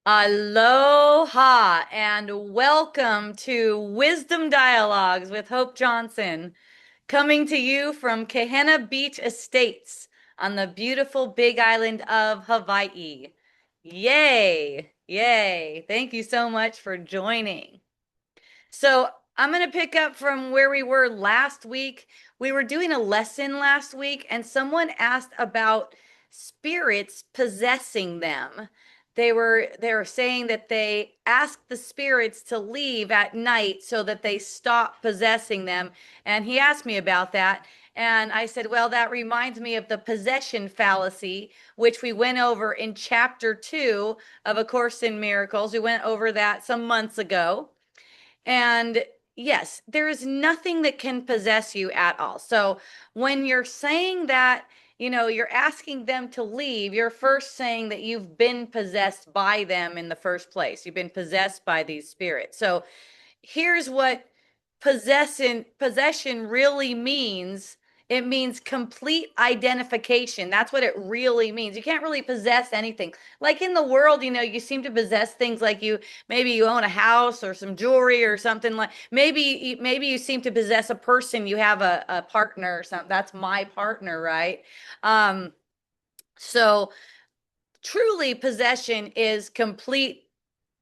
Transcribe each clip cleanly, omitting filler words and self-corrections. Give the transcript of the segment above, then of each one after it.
Aloha and welcome to Wisdom Dialogues with Hope Johnson, coming to you from Kehena Beach Estates on the beautiful Big Island of Hawaii. Yay! Yay! Thank you so much for joining. So I'm going to pick up from where we were last week. We were doing a lesson last week, and someone asked about spirits possessing them. They were saying that they asked the spirits to leave at night so that they stop possessing them. And he asked me about that. And I said, well, that reminds me of the possession fallacy, which we went over in chapter 2 of A Course in Miracles. We went over that some months ago. And yes, there is nothing that can possess you at all. So when you're saying that, you're asking them to leave, you're first saying that you've been possessed by them in the first place. You've been possessed by these spirits. So here's what possession really means. It means complete identification. That's what it really means. You can't really possess anything. Like in the world, you seem to possess things like maybe you own a house or some jewelry or something. Like maybe you seem to possess a person. You have a partner or something. That's my partner, right? So truly possession is complete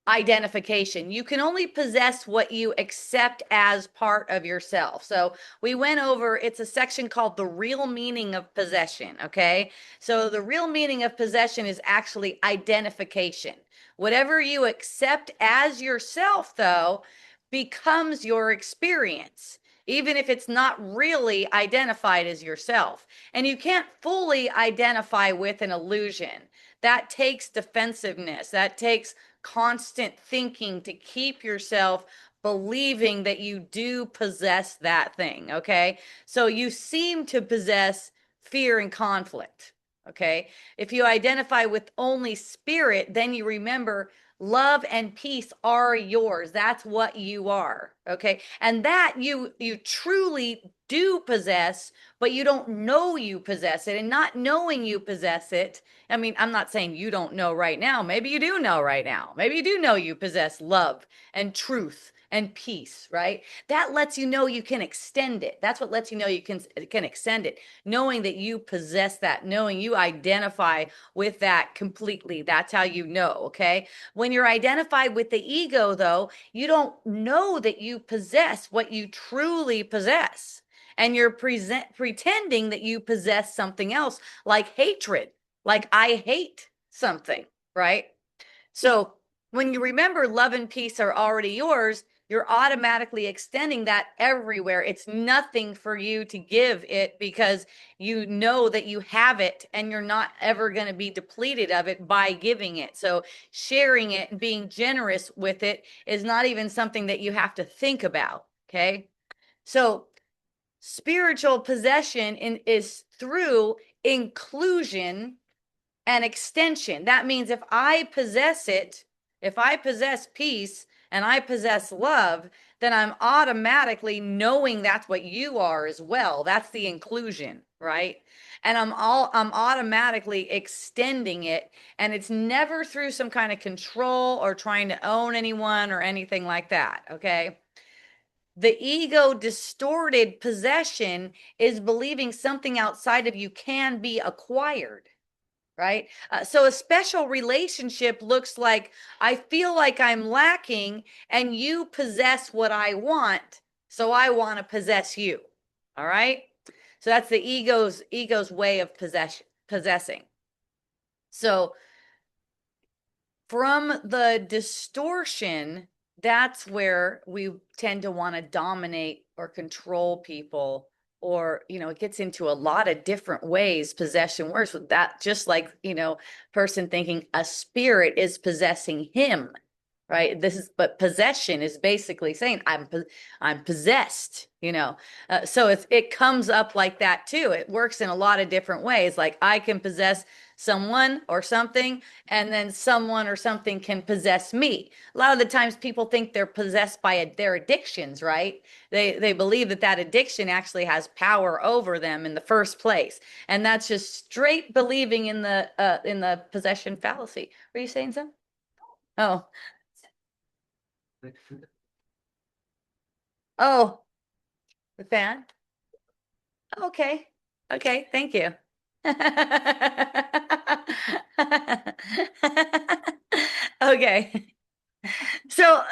identification. You can only possess what you accept as part of yourself. So we went over, it's a section called the real meaning of possession. Okay. So the real meaning of possession is actually identification. Whatever you accept as yourself, though, becomes your experience, even if it's not really identified as yourself. And you can't fully identify with an illusion. That takes defensiveness. That takes constant thinking to keep yourself believing that you do possess that thing. Okay. So you seem to possess fear and conflict. Okay. If you identify with only spirit, then you remember love and peace are yours. That's what you are. Okay. And that you truly do possess, but you don't know you possess it. And not knowing you possess it, I mean, I'm not saying you don't know right now. Maybe you do know right now. Maybe you do know you possess love and truth and peace, right? That lets you know you can extend it. That's what lets you know you can extend it. Knowing that you possess that, knowing you identify with that completely. That's how you know, okay? When you're identified with the ego, though, you don't know that you possess what you truly possess. And you're pretending that you possess something else, like hatred, like I hate something, right? So when you remember love and peace are already yours, you're automatically extending that everywhere. It's nothing for you to give it because you know that you have it and you're not ever going to be depleted of it by giving it. So sharing it and being generous with it is not even something that you have to think about. Okay. So spiritual possession is through inclusion and extension. That means if I possess it, if I possess peace and I possess love, then I'm automatically knowing that's what you are as well. That's the inclusion, right? And I'm automatically extending it, and it's never through some kind of control or trying to own anyone or anything like that, okay? The ego distorted possession is believing something outside of you can be acquired, right? So a special relationship looks like I feel like I'm lacking and you possess what I want, so I want to possess you. All right? So that's the ego's way of possessing. So from the distortion, that's where we tend to want to dominate or control people, or it gets into a lot of different ways possession works with that, just like person thinking a spirit is possessing him, right? But possession is basically saying I'm possessed, so it comes up like that too. It works in a lot of different ways. Like I can possess someone or something, and then someone or something can possess me. A lot of the times people think they're possessed by their addictions, right? They believe that addiction actually has power over them in the first place, and that's just straight believing in the possession fallacy. Were you saying something? Oh, oh, the fan. Okay. Okay. Thank you. Okay. So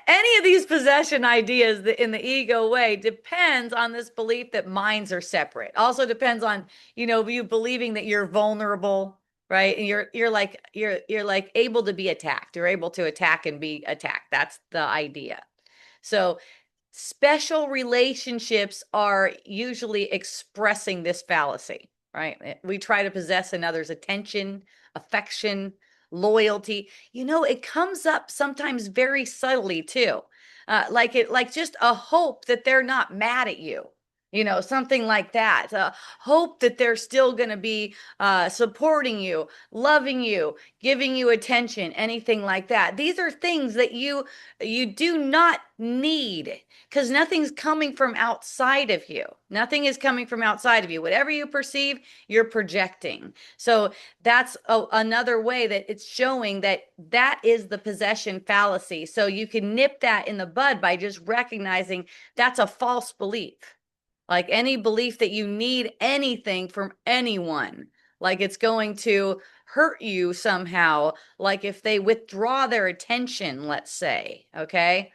any of these possession ideas in the ego way depends on this belief that minds are separate. Also depends on, you believing that you're vulnerable, right? And you're like able to be attacked. You're able to attack and be attacked. That's the idea. So special relationships are usually expressing this fallacy, right? We try to possess another's attention, affection, loyalty. It comes up sometimes very subtly too. Like just a hope that they're not mad at you. Something like that. Hope that they're still going to be supporting you, loving you, giving you attention, anything like that. These are things that you do not need, because nothing's coming from outside of you. Nothing is coming from outside of you. Whatever you perceive, you're projecting. So that's another way that it's showing that that is the possession fallacy. So you can nip that in the bud by just recognizing that's a false belief. Like any belief that you need anything from anyone, like it's going to hurt you somehow, like if they withdraw their attention, let's say, okay?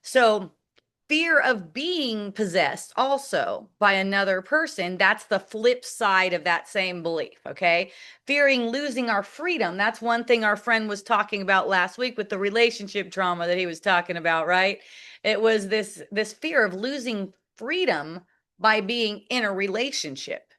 So fear of being possessed also by another person, that's the flip side of that same belief, okay? Fearing losing our freedom, that's one thing our friend was talking about last week with the relationship trauma that he was talking about, right? It was this fear of losing freedom by being in a relationship.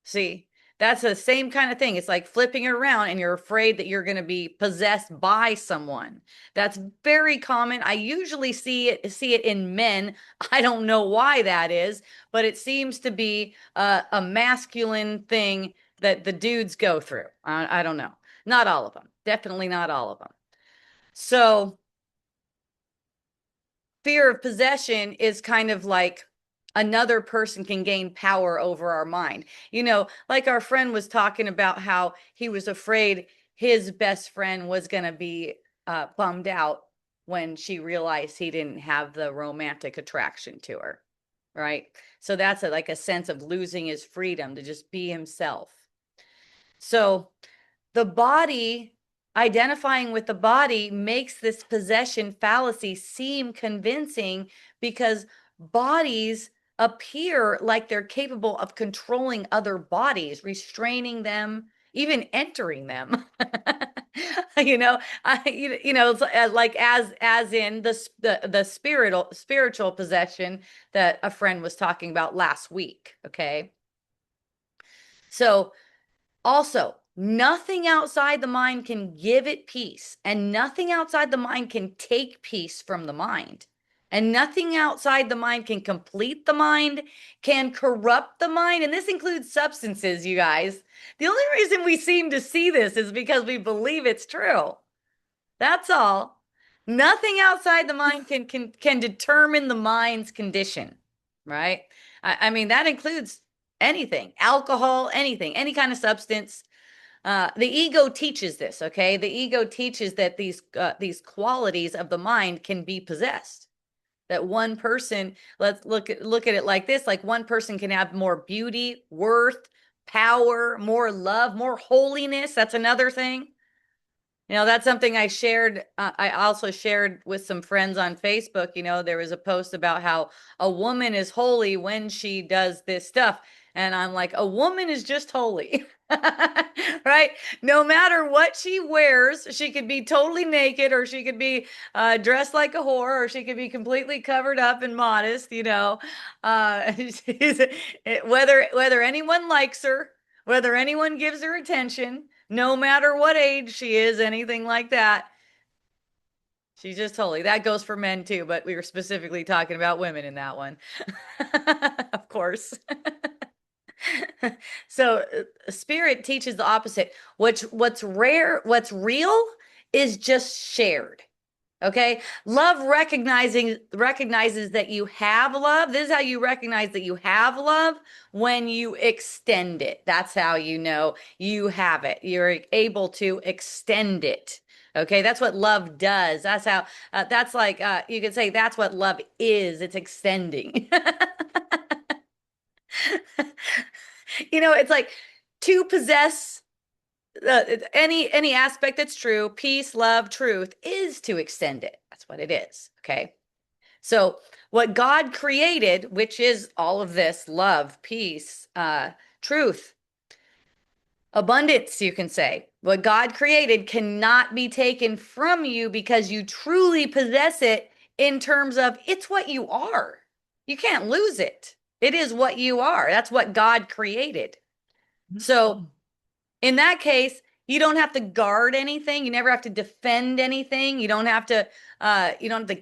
See, that's the same kind of thing. It's like flipping it around and you're afraid that you're going to be possessed by someone. That's very common. I usually see it in men. I don't know why that is, but it seems to be a masculine thing that the dudes go through. I don't know. Not all of them. Definitely not all of them. So fear of possession is kind of like another person can gain power over our mind. Like our friend was talking about how he was afraid his best friend was going to be bummed out when she realized he didn't have the romantic attraction to her. Right. So that's like a sense of losing his freedom to just be himself. So the body, identifying with the body makes this possession fallacy seem convincing because bodies appear like they're capable of controlling other bodies, restraining them, even entering them. Like as in the spiritual possession that a friend was talking about last week. Okay, so also, nothing outside the mind can give it peace, and nothing outside the mind can take peace from the mind. And nothing outside the mind can complete the mind, can corrupt the mind. And this includes substances, you guys. The only reason we seem to see this is because we believe it's true. That's all. Nothing outside the mind can determine the mind's condition, right? I mean, that includes anything, alcohol, anything, any kind of substance. The ego teaches this, okay? The ego teaches that these qualities of the mind can be possessed. That one person, let's look at it like this, like one person can have more beauty, worth, power, more love, more holiness. That's another thing. That's something I shared. I also shared with some friends on Facebook. There was a post about how a woman is holy when she does this stuff. And I'm like, a woman is just holy, right? No matter what she wears, she could be totally naked, or she could be dressed like a whore, or she could be completely covered up and modest, whether anyone likes her, whether anyone gives her attention, no matter what age she is, anything like that. She's just holy. That goes for men too, but we were specifically talking about women in that one. Of course. So spirit teaches the opposite. What's rare, what's real is just shared. Okay. Love recognizes that you have love. This is how you recognize that you have love, when you extend it. That's how you know you have it. You're able to extend it. Okay, that's what love does. That's how, that's like, you could say that's what love is. It's extending. It's like to possess any aspect that's true, peace, love, truth is to extend it. That's what it is. Okay. So what God created, which is all of this love, peace, truth, abundance, you can say, what God created cannot be taken from you because you truly possess it in terms of it's what you are. You can't lose it. It is what you are. That's what God created. So in that case, you don't have to guard anything. You never have to defend anything. You don't have to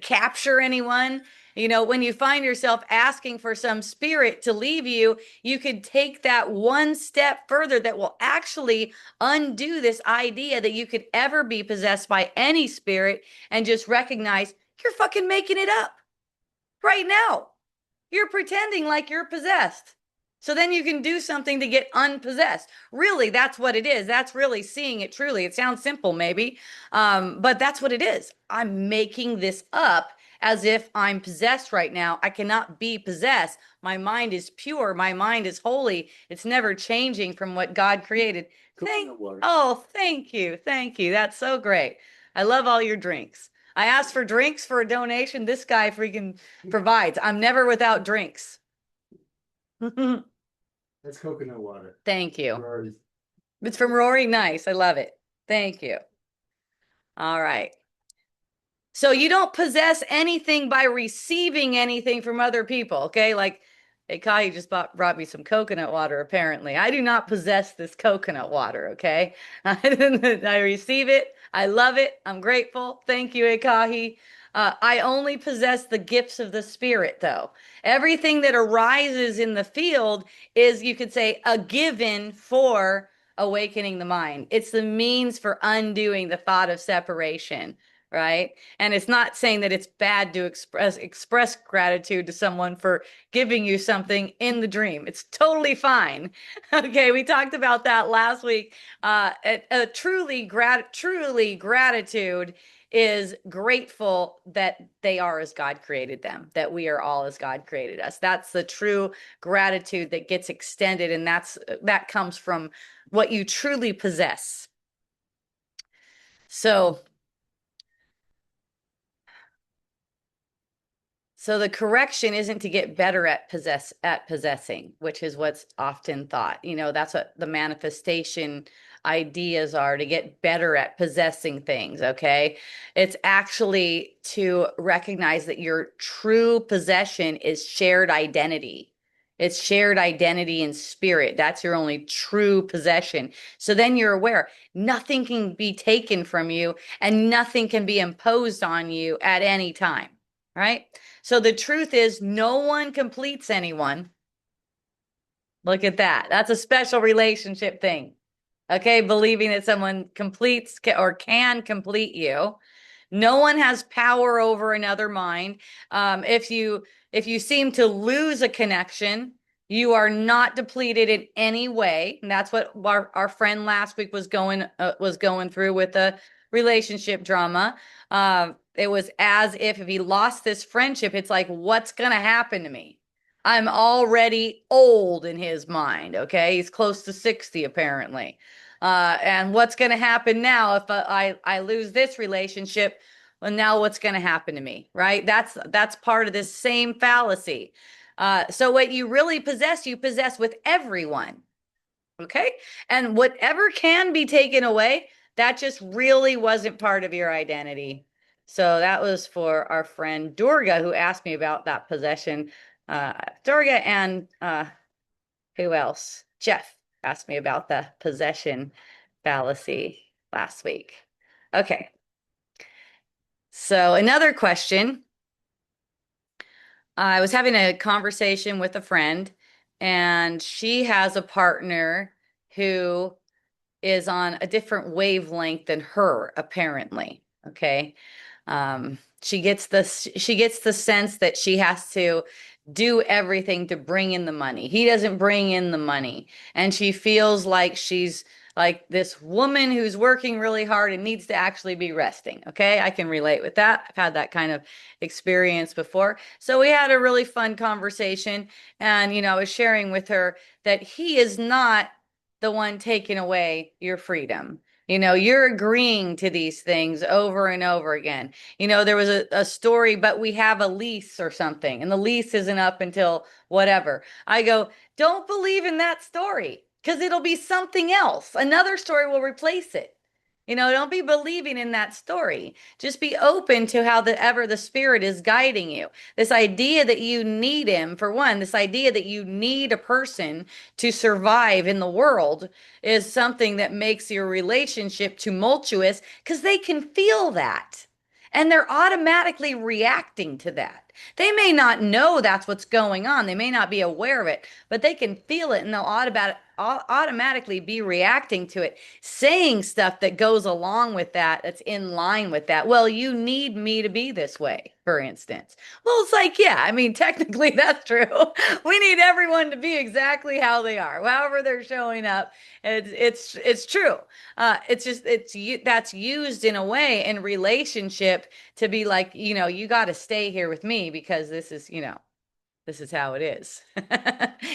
capture anyone. When you find yourself asking for some spirit to leave you, you could take that one step further that will actually undo this idea that you could ever be possessed by any spirit and just recognize you're fucking making it up right now. You're pretending like you're possessed. So then you can do something to get unpossessed. Really, that's what it is. That's really seeing it truly. It sounds simple, maybe, but that's what it is. I'm making this up as if I'm possessed right now. I cannot be possessed. My mind is pure. My mind is holy. It's never changing from what God created. Thank you. Thank you. That's so great. I love all your drinks. I asked for drinks for a donation. This guy freaking provides. I'm never without drinks. That's coconut water. Thank you. Rory's. It's from Rory. Nice. I love it. Thank you. All right. So you don't possess anything by receiving anything from other people, okay? Like, hey, Kai just brought me some coconut water, apparently. I do not possess this coconut water, okay? I receive it. I love it. I'm grateful. Thank you, Ekahi. I only possess the gifts of the Spirit, though. Everything that arises in the field is, you could say, a given for awakening the mind. It's the means for undoing the thought of separation, right? And it's not saying that it's bad to express gratitude to someone for giving you something in the dream. It's totally fine. Okay, we talked about that last week. Truly gratitude is grateful that they are as God created them, that we are all as God created us. That's the true gratitude that gets extended, and that comes from what you truly possess. So the correction isn't to get better at possessing, which is what's often thought. That's what the manifestation ideas are, to get better at possessing things, okay? It's actually to recognize that your true possession is shared identity. It's shared identity in spirit. That's your only true possession. So then you're aware nothing can be taken from you and nothing can be imposed on you at any time, right? So the truth is, no one completes anyone. Look at that. That's a special relationship thing. Okay, believing that someone completes or can complete you. No one has power over another mind. If you seem to lose a connection, you are not depleted in any way. And that's what our friend last week was going through with the relationship drama. It was as if he lost this friendship, it's like, what's gonna happen to me? I'm already old in his mind. Okay, he's close to 60 apparently. And what's going to happen now if I lose this relationship? Well, now what's going to happen to me, right? That's part of this same fallacy. So what you really possess, you possess with everyone, okay? And whatever can be taken away, that just really wasn't part of your identity. So that was for our friend Durga, who asked me about that possession. Durga and who else? Jeff asked me about the possession fallacy last week. Okay. So another question. I was having a conversation with a friend, and she has a partner who is on a different wavelength than her, apparently. Okay. She gets the sense that she has to do everything to bring in the money. He doesn't bring in the money, and she feels like she's like this woman who's working really hard and needs to actually be resting. Okay. I can relate with that. I've had that kind of experience before. So we had a really fun conversation. And, I was sharing with her that he is not the one taking away your freedom. You're agreeing to these things over and over again. There was a story, but we have a lease or something, and the lease isn't up until whatever. I go, don't believe in that story because it'll be something else. Another story will replace it. Don't be believing in that story. Just be open to how ever the spirit is guiding you. This idea that you need him, for one, this idea that you need a person to survive in the world is something that makes your relationship tumultuous because they can feel that. And they're automatically reacting to that. They may not know that's what's going on. They may not be aware of it, but they can feel it and they'll automatically be reacting to it, saying stuff that goes along with that, that's in line with that. Well, you need me to be this way, for instance. Well, it's like, yeah, I mean, technically that's true. We need everyone to be exactly how they are, however they're showing up. It's true. It's just that's used in a way in relationship to be like, you got to stay here with me because this is how it is.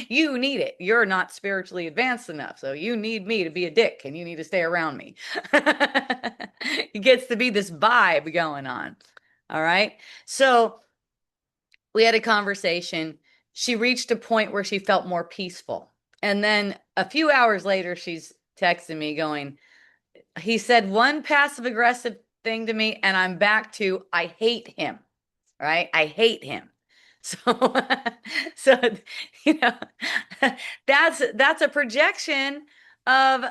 You need it. You're not spiritually advanced enough. So you need me to be a dick and you need to stay around me. It gets to be this vibe going on. All right. So we had a conversation. She reached a point where she felt more peaceful. And then a few hours later, she's texting me going, he said one passive aggressive thing to me, and I'm back to, I hate him. Right? I hate him. So, so you know, that's a projection of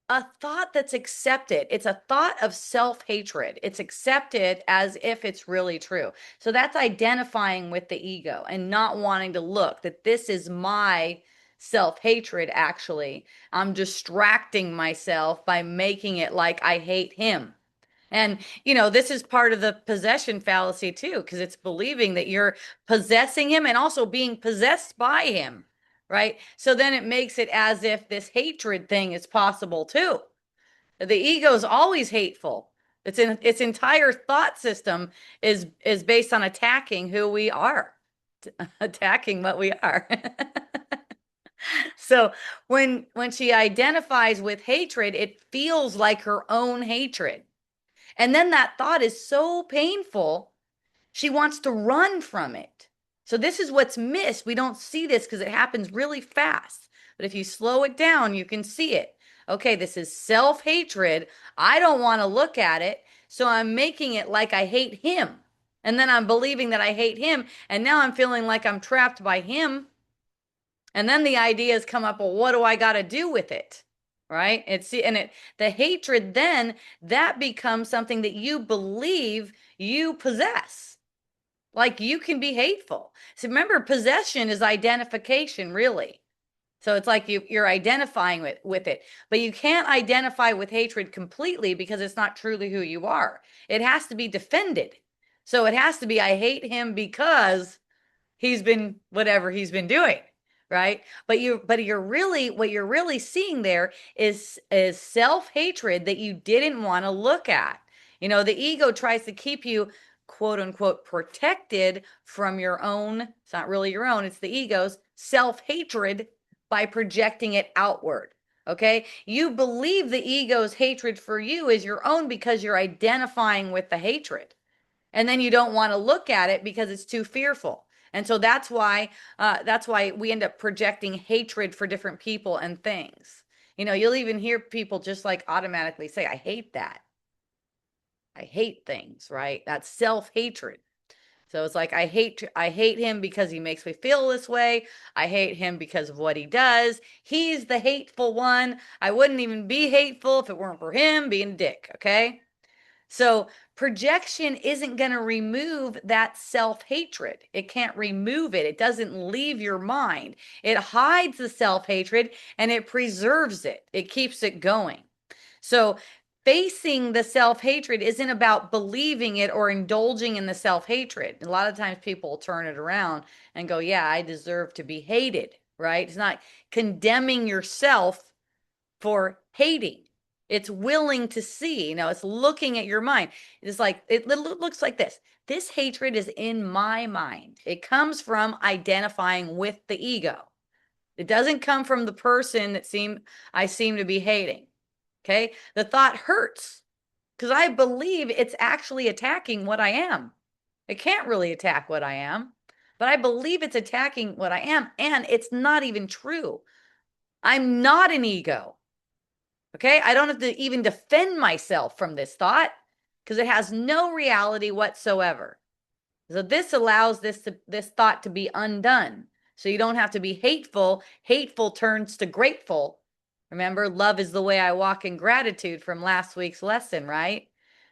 a thought that's accepted. It's a thought of self-hatred. It's accepted as if it's really true. So that's identifying with the ego and not wanting to look that this is my self-hatred, actually. I'm distracting myself by making it like I hate him. And, this is part of the possession fallacy too, because it's believing that you're possessing him and also being possessed by him, right? So then it makes it as if this hatred thing is possible too. The ego is always hateful. Its entire thought system is based on attacking who we are, attacking what we are. So when she identifies with hatred, it feels like her own hatred. And then that thought is so painful, she wants to run from it. So this is what's missed. We don't see this because it happens really fast. But if you slow it down, you can see it. Okay, this is self-hatred. I don't want to look at it. So I'm making it like I hate him. And then I'm believing that I hate him. And now I'm feeling like I'm trapped by him. And then the ideas come up, well, what do I got to do with it? Right? The hatred then that becomes something that you believe you possess. Like you can be hateful. So remember, possession is identification, really. So it's like you're identifying with it, but you can't identify with hatred completely because it's not truly who you are. It has to be defended. So it has to be, I hate him because he's been whatever he's been doing, right? But you're really, what you're really seeing there is self-hatred that you didn't want to look at. The ego tries to keep you quote unquote protected from your own, it's not really your own, it's the ego's self-hatred by projecting it outward. Okay, you believe the ego's hatred for you is your own because you're identifying with the hatred, and then you don't want to look at it because it's too fearful. And so that's why we end up projecting hatred for different people and things. You'll even hear people just like automatically say, I hate that. I hate things, right? That's self-hatred. So it's like, I hate him because he makes me feel this way. I hate him because of what he does. He's the hateful one. I wouldn't even be hateful if it weren't for him being a dick. Okay. So projection isn't going to remove that self-hatred. It can't remove it. It doesn't leave your mind. It hides the self-hatred and it preserves it. It keeps it going. So facing the self-hatred isn't about believing it or indulging in the self-hatred. A lot of times people turn it around and go, yeah, I deserve to be hated, right? It's not condemning yourself for hating. It's willing to see, it's looking at your mind. It's like, it looks like this. This hatred is in my mind. It comes from identifying with the ego. It doesn't come from the person that I seem to be hating. Okay. The thought hurts because I believe it's actually attacking what I am. It can't really attack what I am, but I believe it's attacking what I am. And it's not even true. I'm not an ego. Okay. I don't have to even defend myself from this thought because it has no reality whatsoever. So this allows this thought to be undone. So you don't have to be hateful. Hateful turns to grateful. Remember, love is the way I walk in gratitude from last week's lesson, right?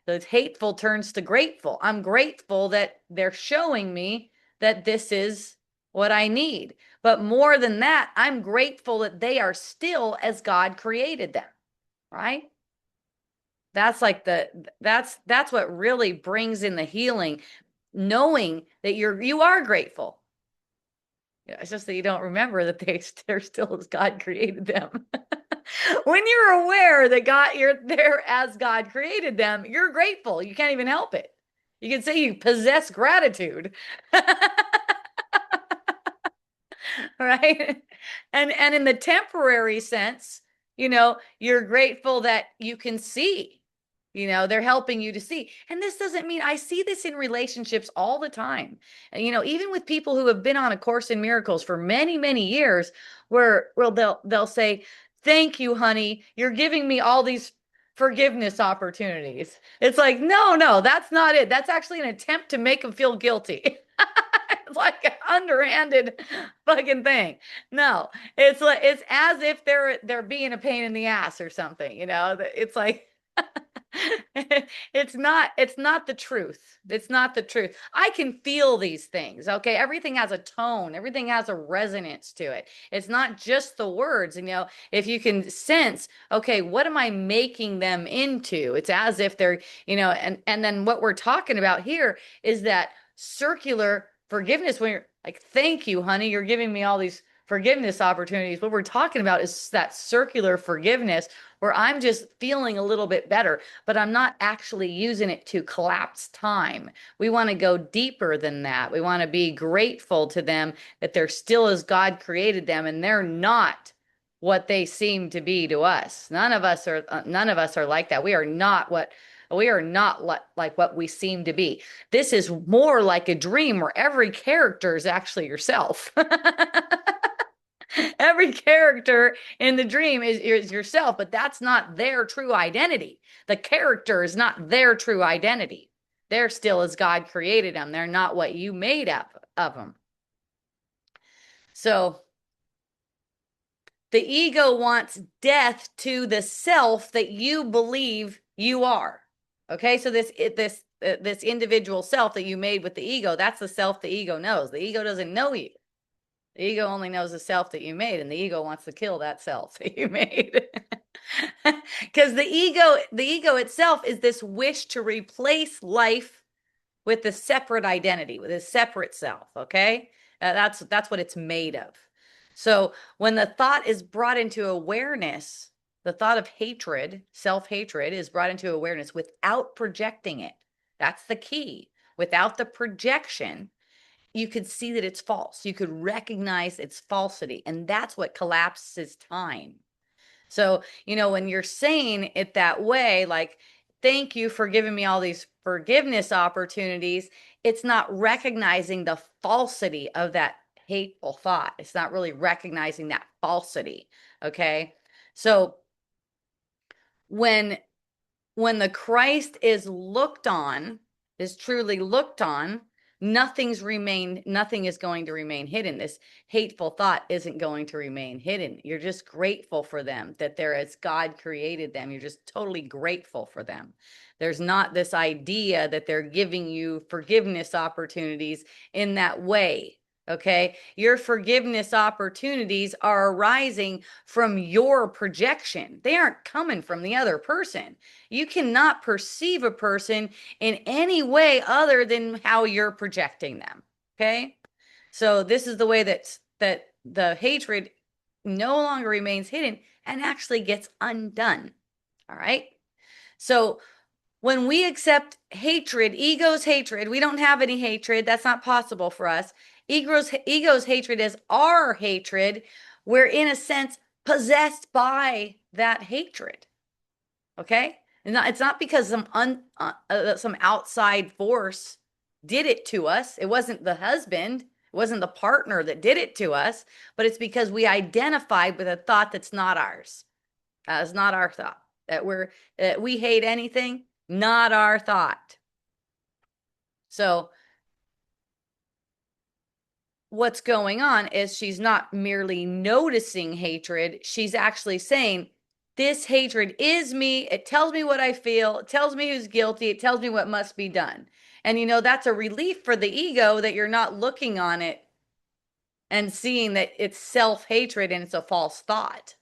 So it's hateful turns to grateful. I'm grateful that they're showing me that this is what I need. But more than that, I'm grateful that they are still as God created them, right? That's like that's what really brings in the healing, knowing that you are grateful. Yeah, it's just that you don't remember that they're still as God created them. When you're aware that you're there as God created them, you're grateful. You can't even help it. You can say you possess gratitude. Right? And in the temporary sense, you're grateful that you can see. They're helping you to see. And this doesn't mean, I see this in relationships all the time. And even with people who have been on A Course in Miracles for many, many years, where they'll say, "Thank you, honey. You're giving me all these forgiveness opportunities." It's like, no, that's not it. That's actually an attempt to make them feel guilty. It's like an underhanded fucking thing. No, it's as if they're being a pain in the ass or something. It's like it's not the truth. It's not the truth. I can feel these things. Okay. Everything has a tone. Everything has a resonance to it. It's not just the words, if you can sense, okay, what am I making them into? It's as if they're, and then what we're talking about here is that circular forgiveness when you're like, "Thank you, honey. You're giving me all these forgiveness opportunities." What we're talking about is that circular forgiveness where I'm just feeling a little bit better, but I'm not actually using it to collapse time. We want to go deeper than that. We want to be grateful to them that they're still as God created them and they're not what they seem to be to us. None of us are like that. We are not like what we seem to be. This is more like a dream where every character is actually yourself. Every character in the dream is yourself, but that's not their true identity. The character is not their true identity. They're still as God created them. They're not what you made up of them. So the ego wants death to the self that you believe you are. Okay, so this individual self that you made with the ego, that's the self the ego knows. The ego doesn't know you. The ego only knows the self that you made, and the ego wants to kill that self that you made. Because the ego itself is this wish to replace life with a separate identity, with a separate self. Okay, that's what it's made of. So when the thought is brought into awareness, the thought of hatred, self-hatred, is brought into awareness without projecting it. That's the key. Without the projection, you could see that it's false. You could recognize its falsity. And that's what collapses time. So, when you're saying it that way, like, "Thank you for giving me all these forgiveness opportunities," it's not recognizing the falsity of that hateful thought. It's not really recognizing that falsity. Okay. So when the Christ is truly looked on, nothing is going to remain hidden. This hateful thought isn't going to remain hidden. You're just grateful for them, that they're as God created them. You're just totally grateful for them. There's not this idea that they're giving you forgiveness opportunities in that way. Okay. Your forgiveness opportunities are arising from your projection. They aren't coming from the other person. You cannot perceive a person in any way other than how you're projecting them. Okay. So this is the way that the hatred no longer remains hidden. and actually gets undone. All right. So when we accept hatred, ego's hatred, we don't have any hatred. That's not possible for us. Ego's hatred is our hatred. We're, in a sense, possessed by that hatred. Okay? It's not because some outside force did it to us. It wasn't the husband, it wasn't the partner that did it to us, but it's because we identified with a thought that's not ours. It's not our thought. That we hate anything, not our thought. So what's going on is she's not merely noticing hatred, she's actually saying, this hatred is me. It tells me what I feel. It tells me who's guilty. It tells me what must be done. And that's a relief for the ego that you're not looking on it and seeing that it's self-hatred and it's a false thought.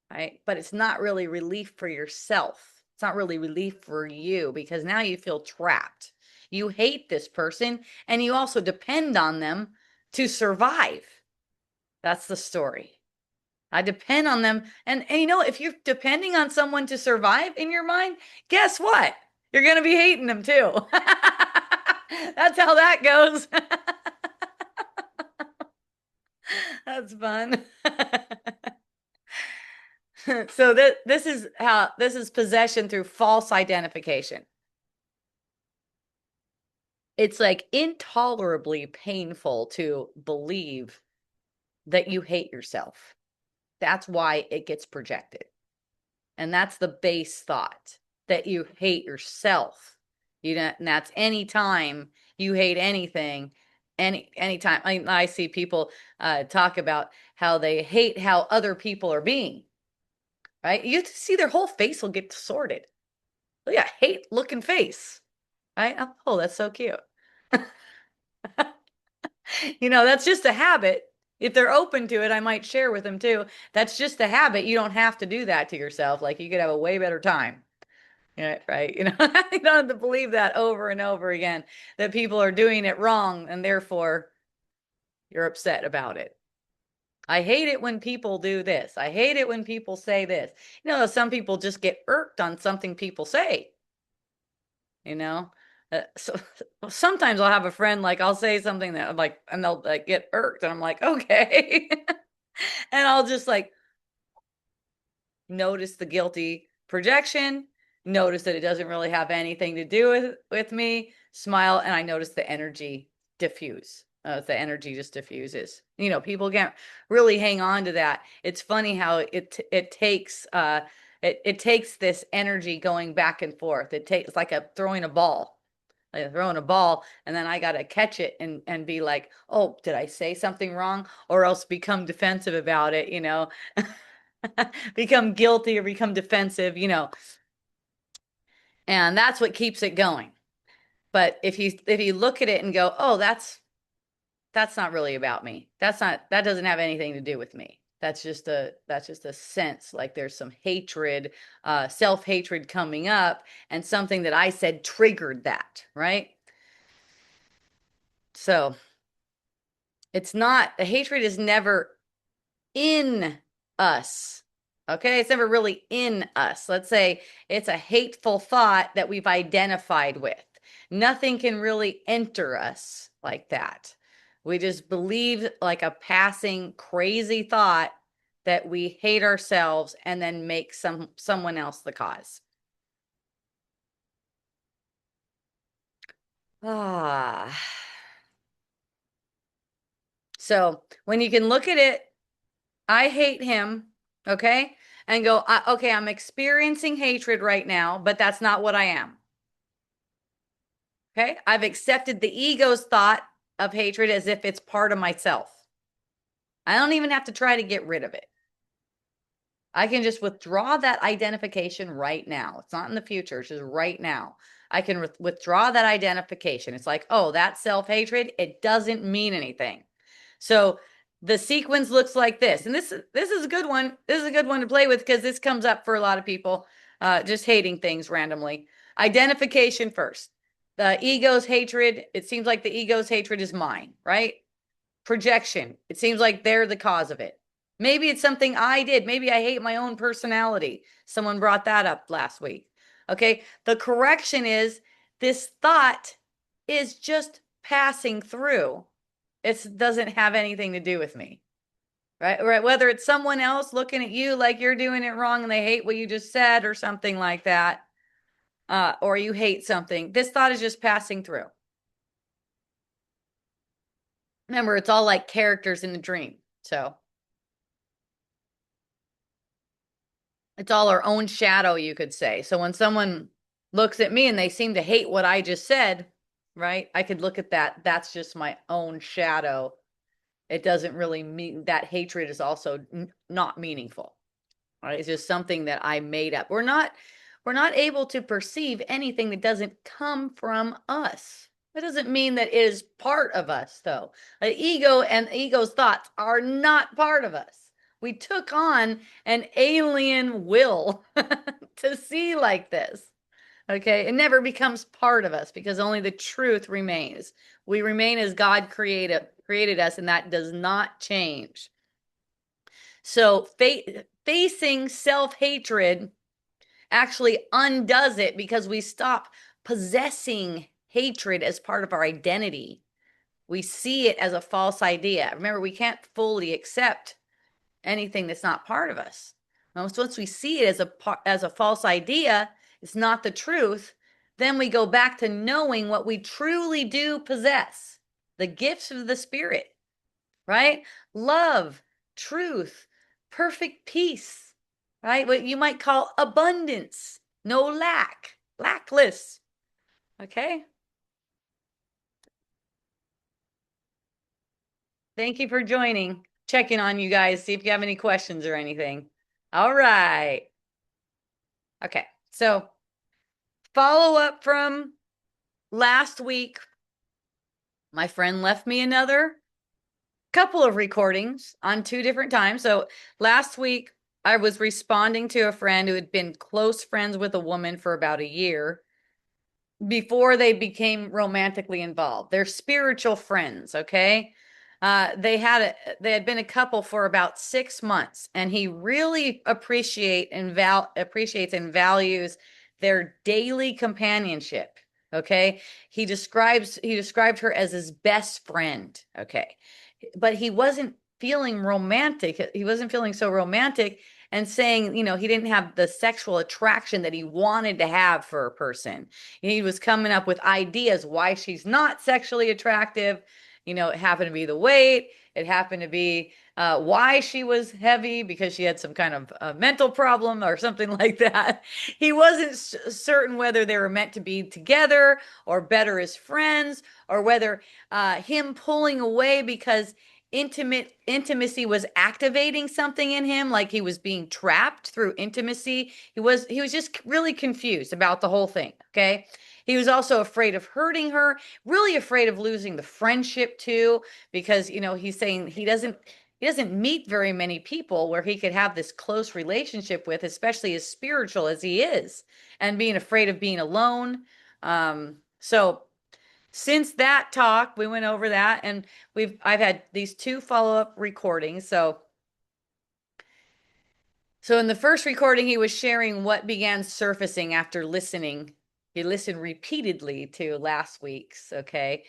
Right? But it's not really relief for yourself. It's not really relief for you, because now you feel trapped. You hate this person and you also depend on them to survive. That's the story. I depend on them. And if you're depending on someone to survive in your mind, guess what? You're going to be hating them too. That's how that goes. That's fun. So this is possession through false identification. It's like intolerably painful to believe that you hate yourself. That's why it gets projected. And that's the base thought, that you hate yourself. And that's anytime you hate anything, anytime. I see people talk about how they hate how other people are being, right? You see their whole face will get distorted. Look at hate looking face, right? Oh, that's so cute. That's just a habit. If they're open to it, I might share with them too. That's just a habit. You don't have to do that to yourself. Like, you could have a way better time. Right? You don't have to believe that over and over again, that people are doing it wrong and therefore you're upset about it. I hate it when people do this. I hate it when people say this. Some people just get irked on something people say. So sometimes I'll have a friend, like, I'll say something that I'm like, and they'll like get irked, and I'm like, okay. And I'll just like notice the guilty projection, notice that it doesn't really have anything to do with me, smile, and I notice the energy diffuse. The energy just diffuses. People can't really hang on to that. It's funny how it takes it takes this energy going back and forth. It takes like throwing a ball. Like throwing a ball, and then I got to catch it and be like, oh, did I say something wrong? Or else become defensive about it, become guilty or become defensive, and that's what keeps it going. But if you look at it and go, oh, that's not really about me. That doesn't have anything to do with me. That's just a sense, like there's some hatred, self-hatred coming up, and something that I said triggered that, right? So it's not, the hatred is never in us. Okay, it's never really in us. Let's say it's a hateful thought that we've identified with. Nothing can really enter us like that. We just believe, like a passing crazy thought, that we hate ourselves and then make someone else the cause. So when you can look at it, I hate him, okay? And go, okay, I'm experiencing hatred right now, but that's not what I am. Okay? I've accepted the ego's thought of hatred as if it's part of myself. I don't even have to try to get rid of it. I can just withdraw that identification right now. It's not in the future, it's just right now. I can withdraw that identification. It's like, oh, that self-hatred, it doesn't mean anything. So the sequence looks like this. And this is a good one. This is a good one to play with, because this comes up for a lot of people, just hating things randomly. Identification first. The ego's hatred, it seems like the ego's hatred is mine, right? Projection, it seems like they're the cause of it. Maybe it's something I did. Maybe I hate my own personality. Someone brought that up last week. Okay. The correction is this thought is just passing through. It doesn't have anything to do with me. Right? Right. Whether it's someone else looking at you like you're doing it wrong and they hate what you just said or something like that, or you hate something, this thought is just passing through. Remember, it's all like characters in the dream. So it's all our own shadow, you could say. So when someone looks at me and they seem to hate what I just said, right? I could look at that. That's just my own shadow. It doesn't really mean that hatred is also not meaningful. Right? It's just something that I made up. We're not able to perceive anything that doesn't come from us. That doesn't mean that it is part of us, though. The ego and ego's thoughts are not part of us. We took on an alien will to see like this. Okay. It never becomes part of us because only the truth remains. We remain as God created us, and that does not change. So facing self-hatred actually undoes it because we stop possessing hatred as part of our identity. We see it as a false idea. Remember, we can't fully accept anything that's not part of us. Once we see it as a false idea, it's not the truth, then we go back to knowing what we truly do possess, the gifts of the Spirit, right? Love, truth, perfect peace, right? What you might call abundance, no lack, lackless. Okay. Thank you for joining. Checking on you guys, see if you have any questions or anything. All right. Okay. So, follow up from last week. My friend left me another couple of recordings on 2 different times. So, last week, I was responding to a friend who had been close friends with a woman for about a year before they became romantically involved. They're spiritual friends, okay? They had been a couple for about 6 months, and he really appreciates and values their daily companionship. Okay, he described her as his best friend. Okay, but he wasn't feeling romantic. He wasn't feeling so romantic and saying, he didn't have the sexual attraction that he wanted to have for a person. He was coming up with ideas why she's not sexually attractive. It happened to be the weight. It happened to be why she was heavy because she had some kind of mental problem or something like that. He wasn't certain whether they were meant to be together or better as friends, or whether him pulling away because intimacy was activating something in him, like he was being trapped through intimacy. He was just really confused about the whole thing. Okay. He was also afraid of hurting her, really afraid of losing the friendship too, because he's saying he doesn't meet very many people where he could have this close relationship with, especially as spiritual as he is, and being afraid of being alone. So since that talk, we went over that, and I've had these 2 follow-up recordings. So in the first recording, he was sharing what began surfacing after listening. He listened repeatedly to last week's, okay?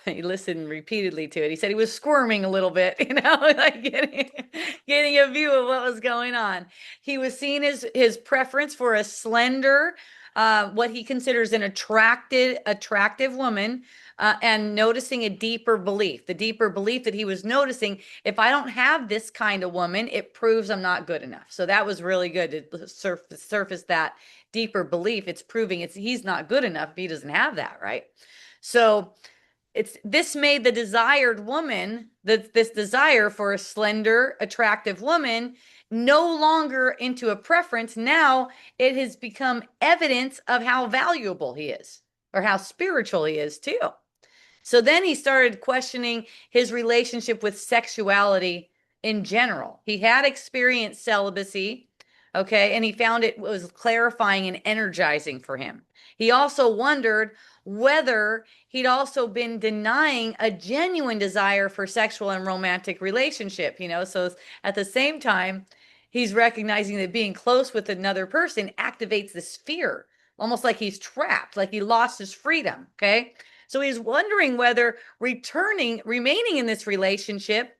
He listened repeatedly to it. He said he was squirming a little bit, like getting a view of what was going on. He was seeing his preference for a slender, what he considers an attractive woman, and noticing a deeper belief. The deeper belief that he was noticing: if I don't have this kind of woman, it proves I'm not good enough. So that was really good to surface that deeper belief. It's proving he's not good enough if he doesn't have that, right? So this made the desired woman, this desire for a slender, attractive woman, no longer into a preference. Now it has become evidence of how valuable he is, or how spiritual he is too. So then he started questioning his relationship with sexuality in general. He had experienced celibacy Okay. And he found it was clarifying and energizing for him. He also wondered whether he'd also been denying a genuine desire for sexual and romantic relationship, So at the same time, he's recognizing that being close with another person activates this fear, almost like he's trapped, like he lost his freedom. Okay. So he's wondering whether remaining in this relationship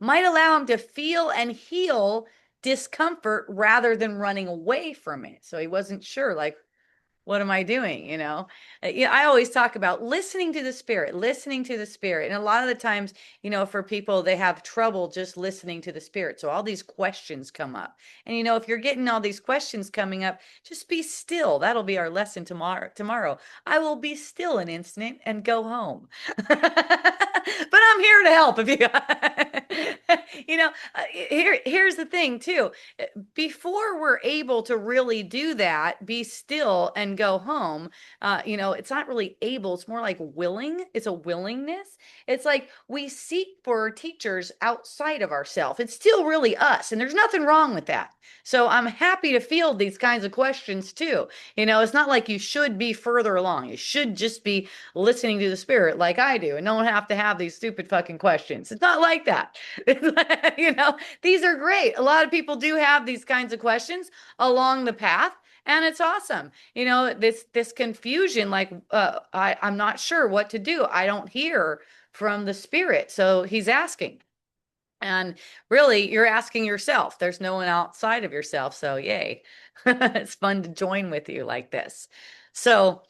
might allow him to feel and heal discomfort rather than running away from it. So he wasn't sure, like, what am I doing? Yeah, I always talk about listening to the spirit. And a lot of the times, for people, they have trouble just listening to the spirit. So all these questions come up. And, if you're getting all these questions coming up, just be still. That'll be our lesson tomorrow. I will be still an instant and go home. But I'm here to help if here's the thing too. Before we're able to really do that, be still and go home, it's not really able, it's more like willing. It's a willingness. It's like we seek for teachers outside of ourselves. It's still really us, and there's nothing wrong with that. So I'm happy to field these kinds of questions too. It's not like you should be further along. You should just be listening to the spirit like I do and don't have to have these stupid fucking questions. It's not like that. These are great. A lot of people do have these kinds of questions along the path, and it's awesome. This confusion, like I'm not sure what to do. I don't hear from the spirit. So he's asking. And really, you're asking yourself. There's no one outside of yourself. So yay. It's fun to join with you like this. So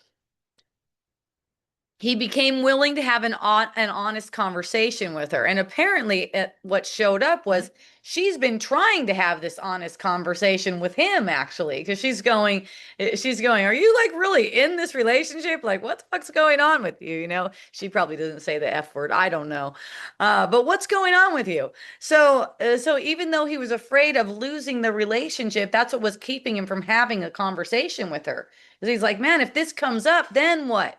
he became willing to have an honest conversation with her. And apparently, what showed up was she's been trying to have this honest conversation with him, actually, because she's going, are you like really in this relationship? Like, what the fuck's going on with you? She probably doesn't say the F word. I don't know. But what's going on with you? So even though he was afraid of losing the relationship, that's what was keeping him from having a conversation with her. Because he's like, man, if this comes up, then what?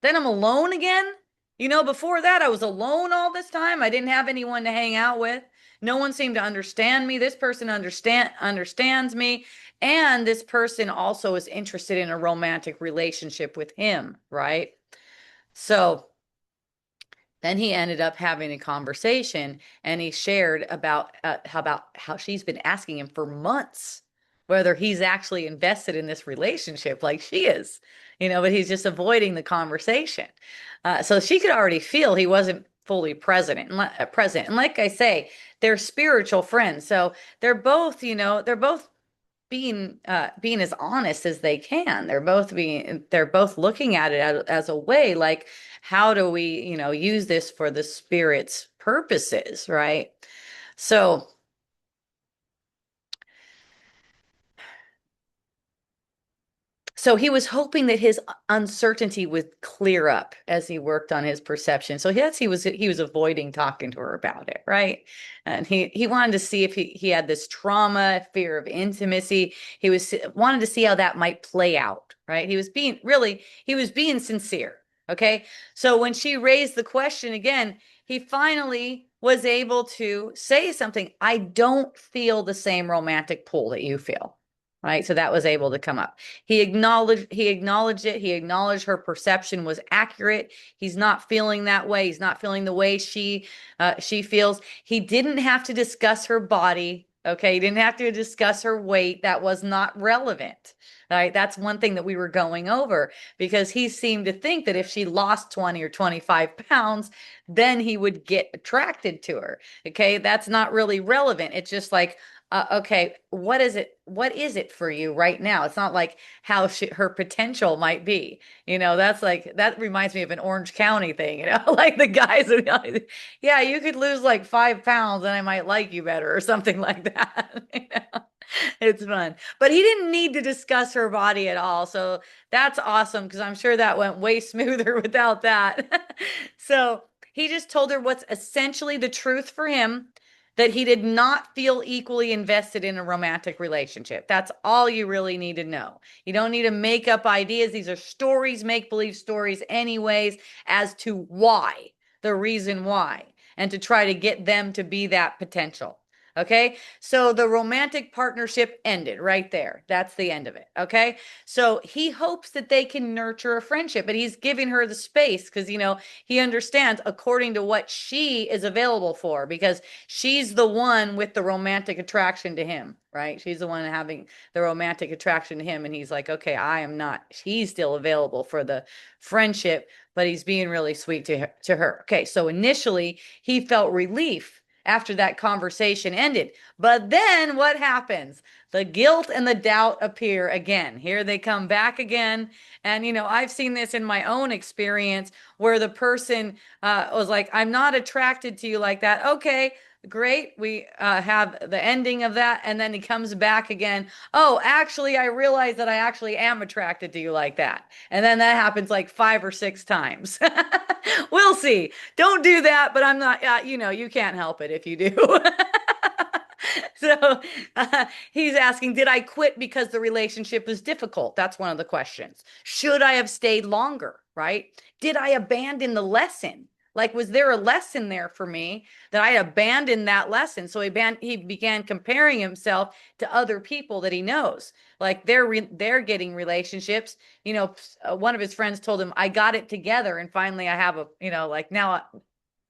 Then I'm alone again. Before that, I was alone all this time. I didn't have anyone to hang out with. No one seemed to understand me. This person understands me. And this person also is interested in a romantic relationship with him, right? So then he ended up having a conversation, and he shared about how she's been asking him for months whether he's actually invested in this relationship like she is, but he's just avoiding the conversation. So she could already feel he wasn't fully present. And like I say, they're spiritual friends. So they're both being as honest as they can. They're both looking at it as a way, like, how do we, use this for the spirit's purposes, right? So he was hoping that his uncertainty would clear up as he worked on his perception. So yes, he was avoiding talking to her about it, right? And he wanted to see if he had this trauma, fear of intimacy. Wanted to see how that might play out, right? He was being sincere. Okay. So when she raised the question again, he finally was able to say something. I don't feel the same romantic pull that you feel. Right. So that was able to come up. He acknowledged it. He acknowledged her perception was accurate. He's not feeling that way. He's not feeling the way she feels. He didn't have to discuss her body. Okay. He didn't have to discuss her weight. That was not relevant. Right. That's one thing that we were going over, because he seemed to think that if she lost 20 or 25 pounds, then he would get attracted to her. Okay. That's not really relevant. It's just like, okay, what is it? What is it for you right now? It's not like how her potential might be. That reminds me of an Orange County thing, like the guys, yeah, you could lose like 5 pounds and I might like you better or something like that. It's fun. But he didn't need to discuss her body at all. So that's awesome, because I'm sure that went way smoother without that. So he just told her what's essentially the truth for him, that he did not feel equally invested in a romantic relationship. That's all you really need to know. You don't need to make up ideas. These are stories, make-believe stories anyways, as to why, the reason why, and to try to get them to be that potential. Okay. So the romantic partnership ended right there. That's the end of it. Okay. So he hopes that they can nurture a friendship, but he's giving her the space because, he understands according to what she is available for, because she's the one with the romantic attraction to him, right? She's the one having the romantic attraction to him. And he's like, okay, I am not, he's still available for the friendship, but he's being really sweet to her. Okay. So initially he felt relief after that conversation ended. But then what happens? The guilt and the doubt appear again. Here they come back again. And, I've seen this in my own experience where the person was like, I'm not attracted to you like that. Okay, great. We have the ending of that. And then he comes back again. Oh, actually, I realize that I actually am attracted to you like that. And then that happens like 5 or 6 times. We'll see. Don't do that, but I'm not, you can't help it if you do. So he's asking, did I quit because the relationship was difficult? That's one of the questions. Should I have stayed longer? Right? Did I abandon the lesson? Like, was there a lesson there for me that I abandoned that lesson? So he began comparing himself to other people that he knows. Like they're getting relationships. One of his friends told him, I got it together. And finally I have like now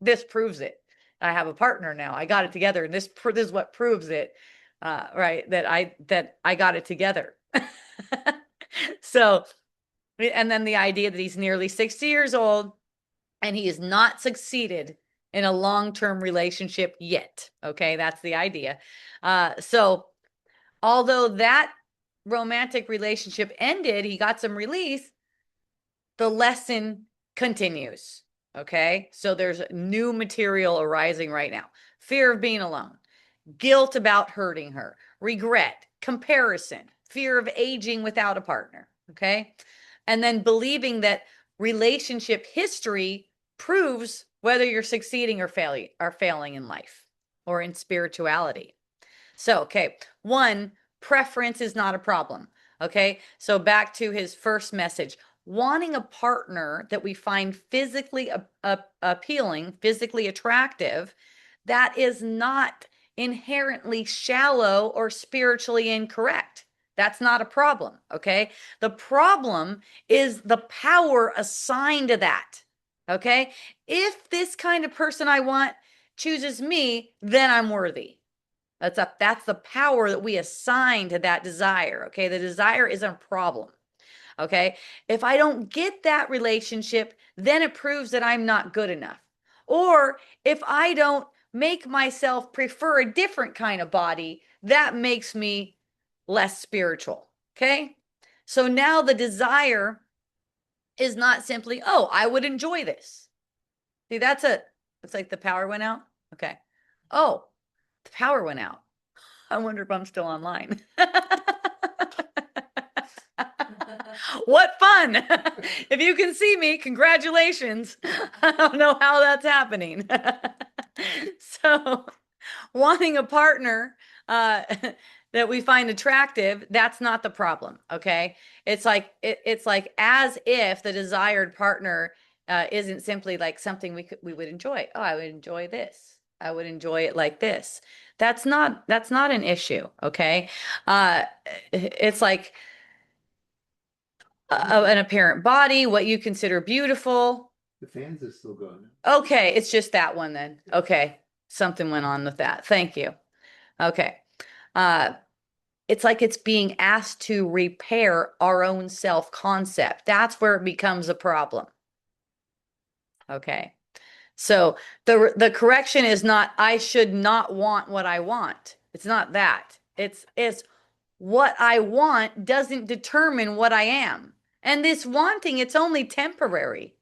this proves it. I have a partner now. I got it together. And this is what proves it. Right. That I got it together. So, and then the idea that he's nearly 60 years old and he has not succeeded in a long-term relationship yet. Okay. That's the idea. So although that romantic relationship ended, he got some release, the lesson continues. Okay. So there's new material arising right now. Fear of being alone, guilt about hurting her, regret, comparison, fear of aging without a partner. Okay. And then believing that relationship history proves whether you're succeeding or failing in life or in spirituality. So, okay, one, preference is not a problem. Okay, so back to his first message, wanting a partner that we find physically appealing, physically attractive, that is not inherently shallow or spiritually incorrect. That's not a problem. Okay, the problem is the power assigned to that. Okay, if this kind of person I want chooses me, then I'm worthy. That's the power that we assign to that desire. Okay. The desire isn't a problem. Okay. If I don't get that relationship, then it proves that I'm not good enough. Or if I don't make myself prefer a different kind of body, that makes me less spiritual. Okay. So now the desire is not simply, oh, I would enjoy this. See, it's like the power went out. Okay. Oh, the power went out. I wonder if I'm still online. What fun. If you can see me, congratulations. I don't know how that's happening. So, wanting a partner that we find attractive, that's not the problem. Okay. It's like as if the desired partner isn't simply like something we would enjoy. Oh, I would enjoy this. I would enjoy it like this. That's not an issue. Okay. Uh, it's like an apparent body, what you consider beautiful. The fans are still going. Okay, it's just that one then. Okay, something went on with that. Thank you. Okay. Uh, it's like it's being asked to repair our own self-concept. That's where it becomes a problem. Okay. So the correction is not I should not want what I want. It's not that. It's what I want doesn't determine what I am. And this wanting, it's only temporary.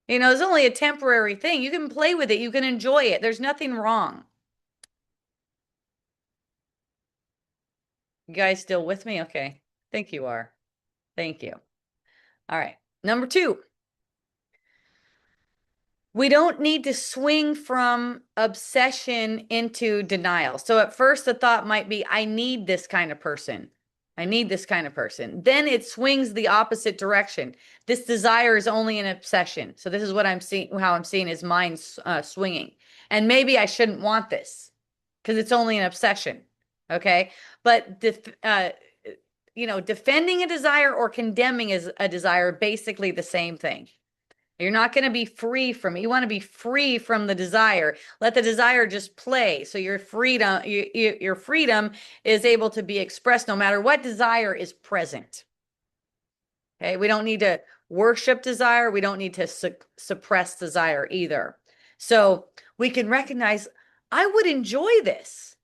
It's only a temporary thing. You can play with it, you can enjoy it. There's nothing wrong. You guys still with me? Okay. I think you are. Thank you. All right. Number 2. We don't need to swing from obsession into denial. So at first the thought might be, I need this kind of person. I need this kind of person. Then it swings the opposite direction. This desire is only an obsession. So this is what I'm seeing, how I'm seeing his mind swinging. And maybe I shouldn't want this. because it's only an obsession. Okay. But defending a desire or condemning is a desire, basically the same thing. You're not going to be free from it. You want to be free from the desire. Let the desire just play. So your freedom is able to be expressed no matter what desire is present. Okay. We don't need to worship desire. We don't need to suppress desire either. So we can recognize, I would enjoy this,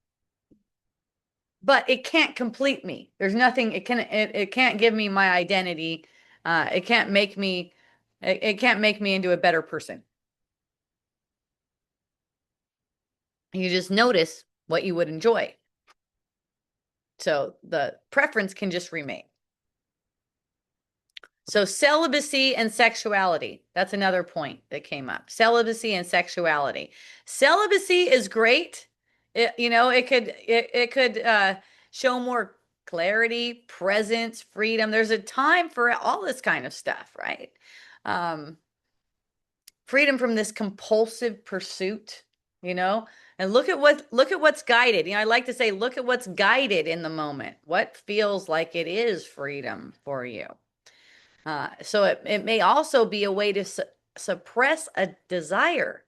but it can't complete me. There's nothing, it can't give me my identity. It can't make me, it can't make me into a better person. You just notice what you would enjoy. So the preference can just remain. So celibacy and sexuality, that's another point that came up. Celibacy and sexuality. Celibacy is great. It could show more clarity, presence, freedom. There's a time for all this kind of stuff, right? Freedom from this compulsive pursuit, and look at what's guided. I like to say, look at what's guided in the moment. What feels like it is freedom for you. So it may also be a way to suppress a desire.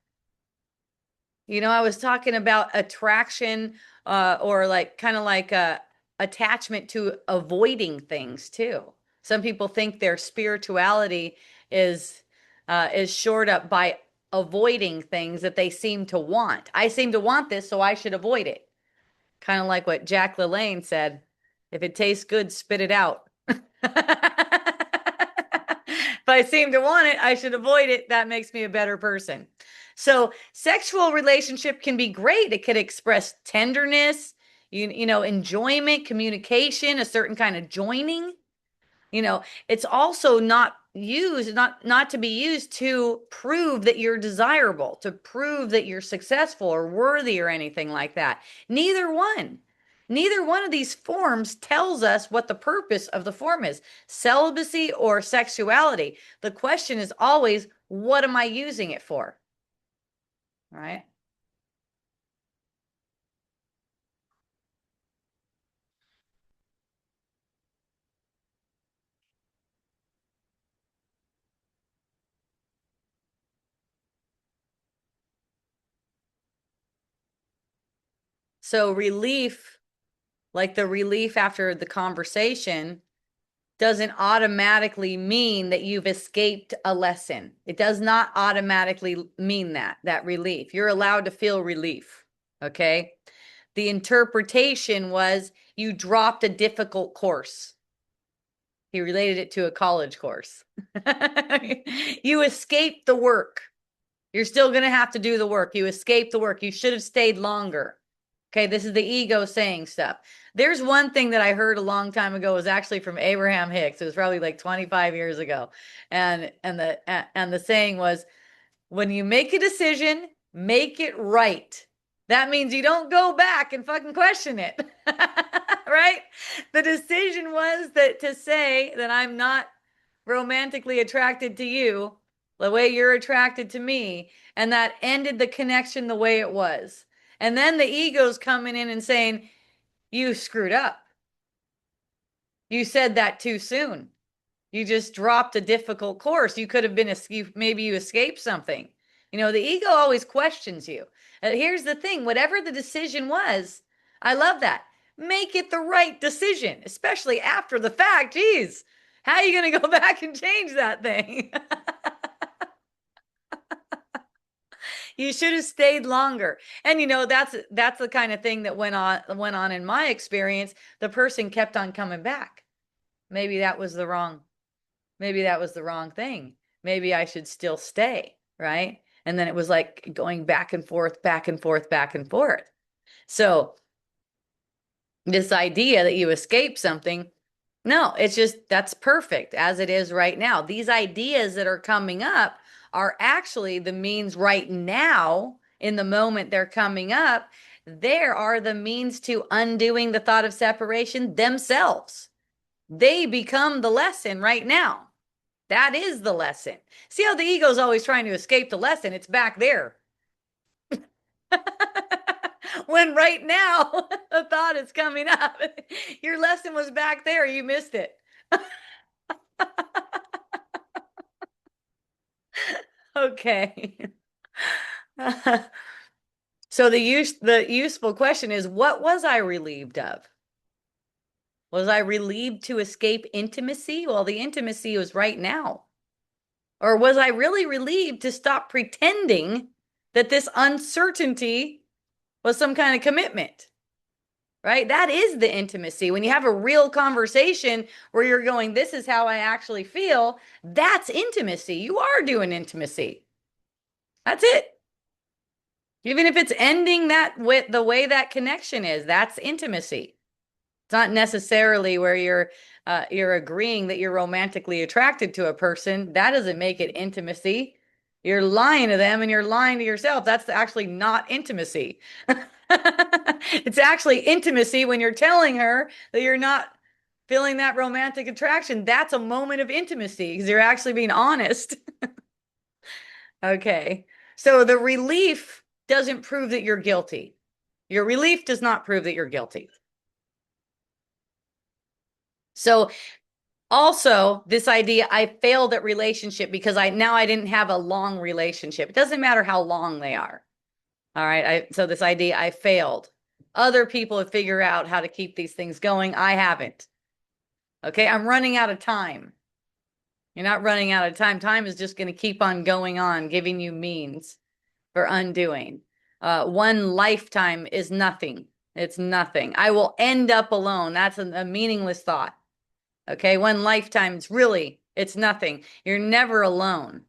I was talking about attraction, or kind of like a attachment to avoiding things too. Some people think their spirituality is shored up by avoiding things that they seem to want. I seem to want this, so I should avoid it. Kind of like what Jack LaLanne said, if it tastes good, spit it out. If I seem to want it, I should avoid it. That makes me a better person. So sexual relationship can be great. It could express tenderness, enjoyment, communication, a certain kind of joining. It's also not to be used to prove that you're desirable, to prove that you're successful or worthy or anything like that. Neither one of these forms tells us what the purpose of the form is, celibacy or sexuality. The question is always, what am I using it for? All right. So relief, like the relief after the conversation, doesn't automatically mean that you've escaped a lesson. It does not automatically mean that relief. You're allowed to feel relief. Okay. The interpretation was you dropped a difficult course. He related it to a college course. You escaped the work. You're still going to have to do the work. You escaped the work. You should have stayed longer. Okay, this is the ego saying stuff. There's one thing that I heard a long time ago, was actually from Abraham Hicks. It was probably like 25 years ago. And the saying was, when you make a decision, make it right. That means you don't go back and fucking question it. Right? The decision was that to say that I'm not romantically attracted to you the way you're attracted to me, and that ended the connection the way it was. And then the ego's coming in and saying, you screwed up. You said that too soon. You just dropped a difficult course. You could have been, maybe you escaped something. The ego always questions you. Here's the thing, whatever the decision was, I love that. Make it the right decision, especially after the fact. Geez, how are you going to go back and change that thing? You should have stayed longer. And that's the kind of thing that went on in my experience. The person kept on coming back. Maybe that was the wrong thing. Maybe I should still stay, right? And then it was like going back and forth, back and forth, back and forth. So this idea that you escape something, no, it's just, that's perfect as it is right now. These ideas that are coming up are actually the means right now, in the moment they're coming up. There are the means to undoing the thought of separation themselves. They become the lesson right now. That is the lesson. See how the ego is always trying to escape the lesson? It's back there. when right now a thought is coming up. Your lesson was back there. You missed it. Okay. So the useful question is, what was I relieved of? Was I relieved to escape intimacy? Well, the intimacy was right now. Or was I really relieved to stop pretending that this uncertainty was some kind of commitment? Right? That is the intimacy. When you have a real conversation where you're going, this is how I actually feel, that's intimacy. You are doing intimacy. That's it. Even if it's ending that with the way that connection is, that's intimacy. It's not necessarily where you're agreeing that you're romantically attracted to a person. That doesn't make it intimacy. You're lying to them and you're lying to yourself. That's actually not intimacy. It's actually intimacy when you're telling her that you're not feeling that romantic attraction. That's a moment of intimacy because you're actually being honest. Okay. So the relief doesn't prove that you're guilty. Your relief does not prove that you're guilty. So also this idea, I failed at relationship because I didn't have a long relationship. It doesn't matter how long they are. All right. So this idea, I failed. Other people have figured out how to keep these things going. I haven't. Okay. I'm running out of time. You're not running out of time. Time is just going to keep on going on, giving you means for undoing. One lifetime is nothing. It's nothing. I will end up alone. That's a meaningless thought. Okay. One lifetime is really, it's nothing. You're never alone.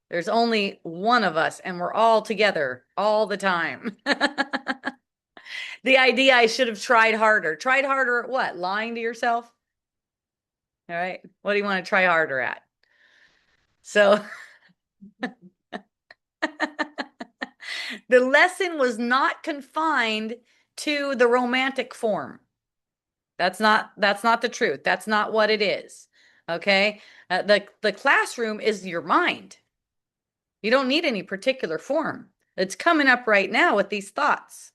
There's only one of us and we're all together all the time. The idea I should have tried harder. Tried harder at what? Lying to yourself? All right. What do you want to try harder at? So the lesson was not confined to the romantic form. That's not the truth. That's not what it is. Okay? The classroom is your mind. You don't need any particular form. It's coming up right now with these thoughts.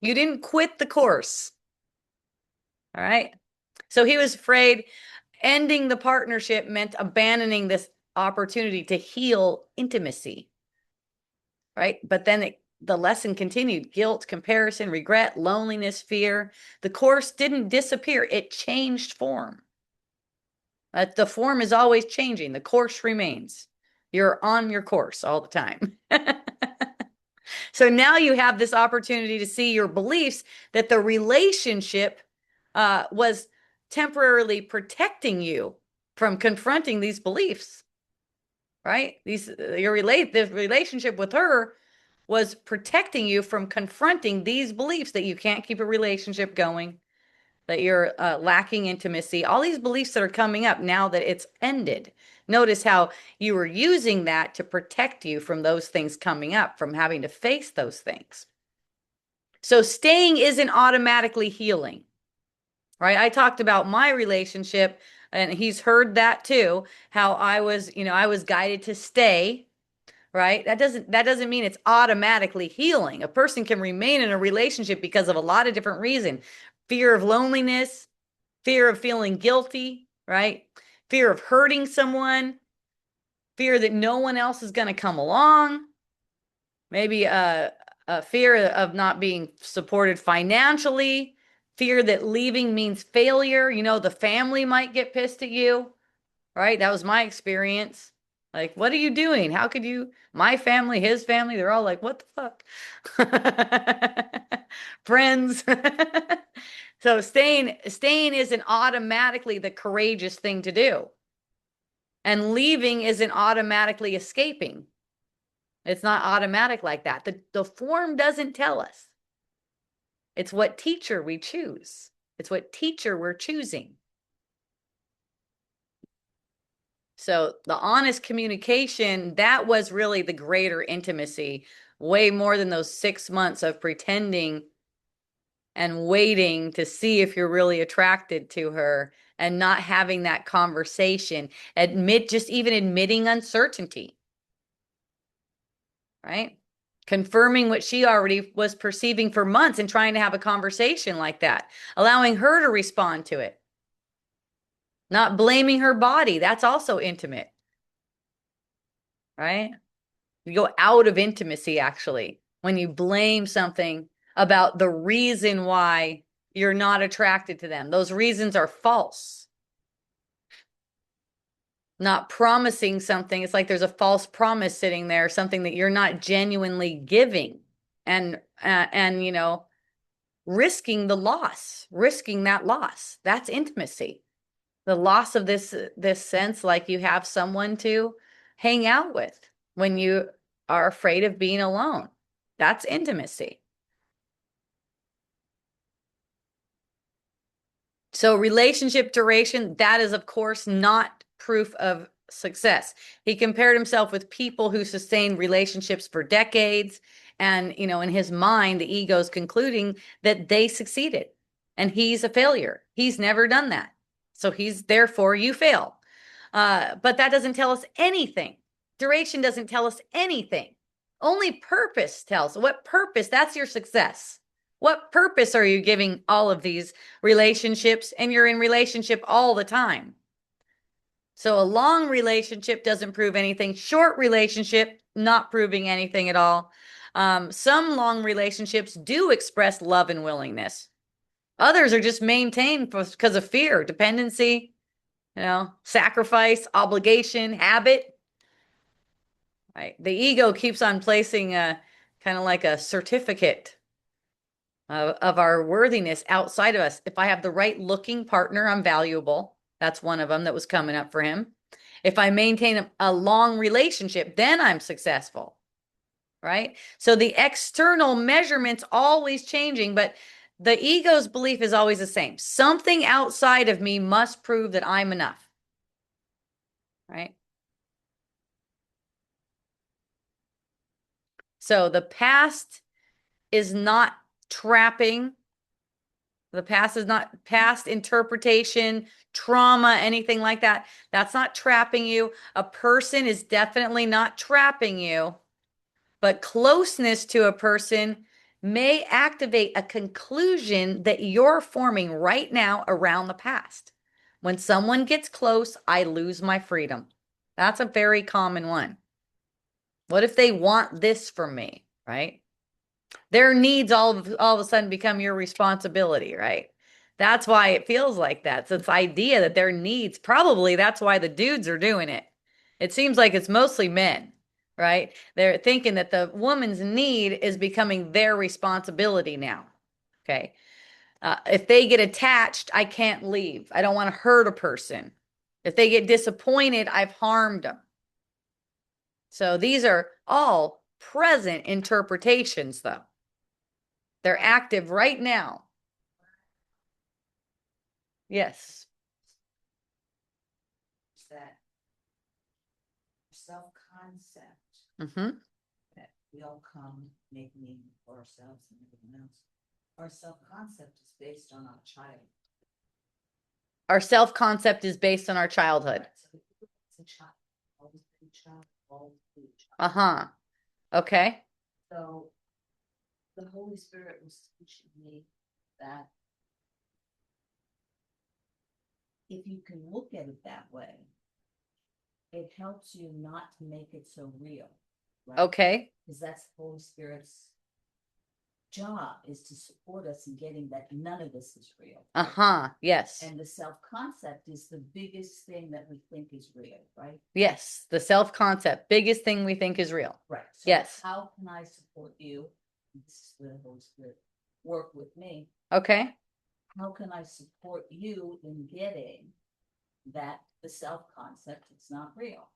You didn't quit the course. All right? So he was afraid ending the partnership meant abandoning this opportunity to heal intimacy. Right? But then the lesson continued: guilt, comparison, regret, loneliness, fear. The course didn't disappear, it changed form. The form is always changing, the course remains. You're on your course all the time. So now you have this opportunity to see your beliefs that the relationship was temporarily protecting you from confronting these beliefs, right? The relationship with her was protecting you from confronting these beliefs that you can't keep a relationship going, that you're lacking intimacy, all these beliefs that are coming up now that it's ended. Notice how you were using that to protect you from those things coming up, from having to face those things. So staying isn't automatically healing, right? I talked about my relationship, and he's heard that too, how I was guided to stay, right? That doesn't mean it's automatically healing. A person can remain in a relationship because of a lot of different reasons. Fear of loneliness, fear of feeling guilty, right? Fear of hurting someone, fear that no one else is going to come along, maybe a fear of not being supported financially, fear that leaving means failure. The family might get pissed at you, right? That was my experience. Like, what are you doing? How could you? My family, his family, they're all like, what the fuck? Friends. So staying isn't automatically the courageous thing to do. And leaving isn't automatically escaping. It's not automatic like that. The form doesn't tell us. It's what teacher we choose. It's what teacher we're choosing. So the honest communication, that was really the greater intimacy, way more than those 6 months of pretending and waiting to see if you're really attracted to her and not having that conversation. Just even admitting uncertainty, right? confirming what she already was perceiving for months and trying to have a conversation like that, allowing her to respond to it, not blaming her body. That's also intimate, right? You go out of intimacy actually when you blame something about the reason why you're not attracted to them. Those reasons are false. Not promising something. It's like there's a false promise sitting there, something that you're not genuinely giving, and risking the loss, risking that loss. That's intimacy. The loss of this sense, like you have someone to hang out with when you are afraid of being alone. That's intimacy. So relationship duration, that is of course not proof of success. He compared himself with people who sustained relationships for decades. And, in his mind, the ego's concluding that they succeeded and he's a failure. He's never done that. So therefore you fail. But that doesn't tell us anything. Duration doesn't tell us anything. Only purpose tells. What purpose? That's your success. What purpose are you giving all of these relationships? And you're in relationship all the time. So a long relationship doesn't prove anything. Short relationship, not proving anything at all. Some long relationships do express love and willingness. Others are just maintained because of fear, dependency, sacrifice, obligation, habit. Right? The ego keeps on placing kind of like a certificate of our worthiness outside of us. If I have the right looking partner, I'm valuable. That's one of them that was coming up for him. If I maintain a long relationship, then I'm successful. Right? So the external measurement's always changing, but the ego's belief is always the same. Something outside of me must prove that I'm enough. Right? So the past is not trapping. The past is not past interpretation, trauma, anything like that. That's not trapping you. A person is definitely not trapping you, but closeness to a person may activate a conclusion that you're forming right now around the past. When someone gets close, I lose my freedom. That's a very common one. What if they want this from me, right? Their needs all of a sudden become your responsibility, right? That's why it feels like that. So this idea that their needs, probably that's why the dudes are doing it. It seems like it's mostly men, right? They're thinking that the woman's need is becoming their responsibility now. Okay. If they get attached, I can't leave. I don't want to hurt a person. If they get disappointed, I've harmed them. So these are all present interpretations, though. They're active right now. Yes. That self-concept Mm-hmm. that we all come make meaning for ourselves and everyone else. Our self-concept is based on our child. Our self-concept is based on our childhood. So it's a child, always been a child, always been a child. Uh-huh. Okay. So the Holy Spirit was teaching me that if you can look at it that way, it helps you not to make it so real. Right? Okay. Because that's the Holy Spirit's job, is to support us in getting that none of this is real. Uh-huh. Yes. And the self-concept is the biggest thing that we think is real, right? Yes. The self-concept, biggest thing we think is real. Right. So yes. How can I support you? This is where the Holy Spirit work with me. Okay. How can I support you in getting that the self-concept is not real?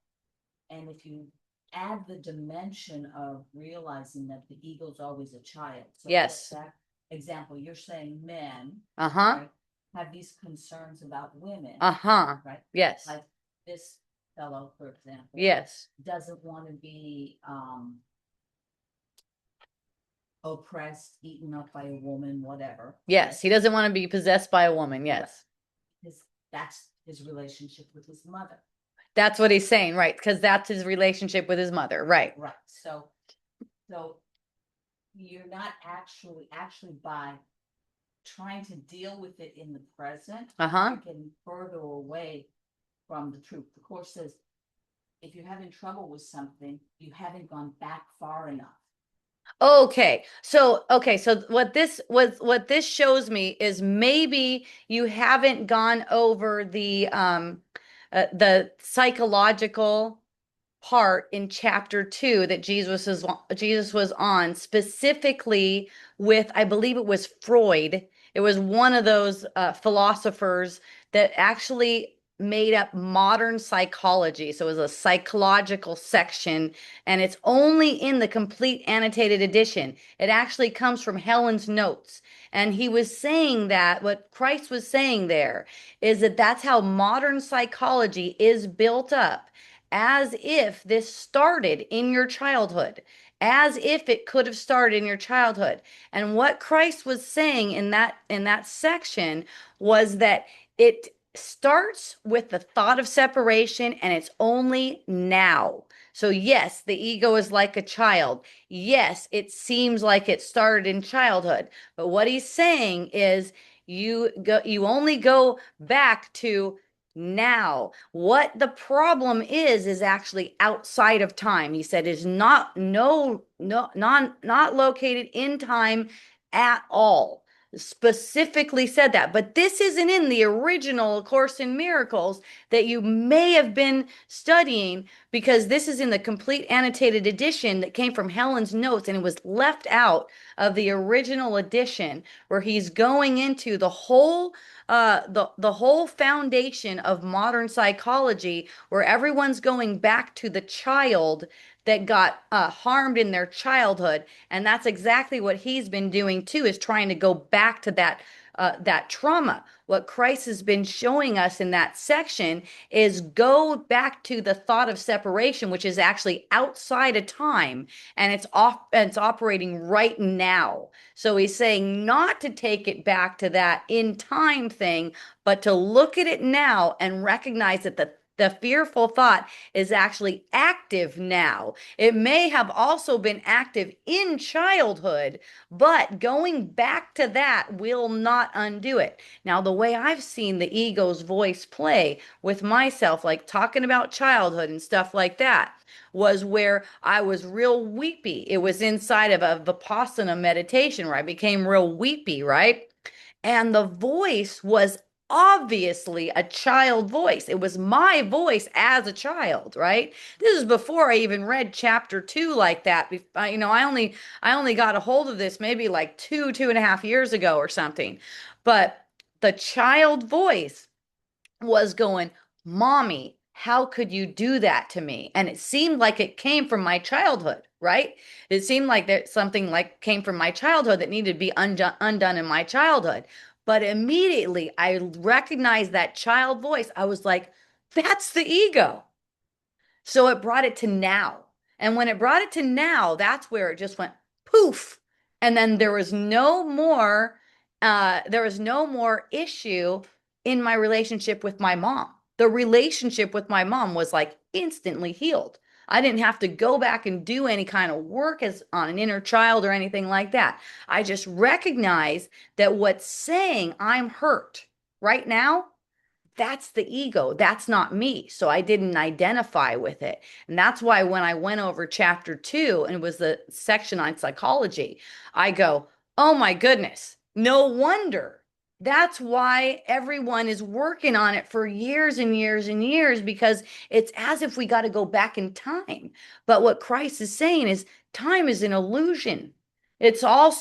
And if you add the dimension of realizing that the ego's always a child. So yes. That example, you're saying men uh-huh. right, have these concerns about women. Uh-huh. Right? Yes. Like this fellow, for example. Yes. Doesn't want to be oppressed, eaten up by a woman, whatever. Yes. Right? He doesn't want to be possessed by a woman. Yes. That's his relationship with his mother. That's what he's saying, right? Because that's his relationship with his mother, right? Right. So you're not actually by trying to deal with it in the present, Uh-huh. you're getting further away from the truth. The course says if you're having trouble with something, you haven't gone back far enough. Okay. So what this shows me is maybe you haven't gone over the psychological part in chapter 2 that Jesus was on, specifically with, I believe it was Freud. It was one of those philosophers that actually made up modern psychology. So it was a psychological section, and it's only in the complete annotated edition. It actually comes from Helen's notes. And he was saying that what Christ was saying there is that that's how modern psychology is built up, as if this started in your childhood, as if it could have started in your childhood. And what Christ was saying in that section was that it starts with the thought of separation, and it's only now. So yes, the ego is like a child. Yes, it seems like it started in childhood. But what he's saying is you only go back to now. What the problem is actually outside of time. He said is not no no not located in time at all. Specifically said that. But this isn't in the original Course in Miracles that you may have been studying, because this is in the complete annotated edition that came from Helen's notes, and it was left out of the original edition, where he's going into the whole foundation of modern psychology, where everyone's going back to the child that got harmed in their childhood. And that's exactly what he's been doing too, is trying to go back to that trauma. What Christ has been showing us in that section is go back to the thought of separation, which is actually outside of time, and it's operating right now. So he's saying not to take it back to that in time thing, but to look at it now and recognize that the fearful thought is actually active now. It may have also been active in childhood, but going back to that will not undo it. Now, the way I've seen the ego's voice play with myself, like talking about childhood and stuff like that, was where I was real weepy. It was inside of a Vipassana meditation where I became real weepy, right? And the voice was obviously a child voice. It was my voice as a child, right? This is before I even read chapter 2 like that. I only got a hold of this maybe like 2.5 years ago or something. But the child voice was going, Mommy, how could you do that to me? And it seemed like it came from my childhood, right? It seemed like that something like came from my childhood that needed to be undone in my childhood. But immediately I recognized that child voice. I was like, that's the ego. So it brought it to now. And when it brought it to now, that's where it just went poof. And then there was no more issue in my relationship with my mom. The relationship with my mom was like instantly healed. I didn't have to go back and do any kind of work as on an inner child or anything like that. I just recognize that what's saying I'm hurt right now, that's the ego. That's not me. So I didn't identify with it. And that's why when I went over chapter 2 and it was the section on psychology, I go, oh my goodness, no wonder. That's why everyone is working on it for years and years and years, because it's as if we got to go back in time. But what Christ is saying is time is an illusion. It's all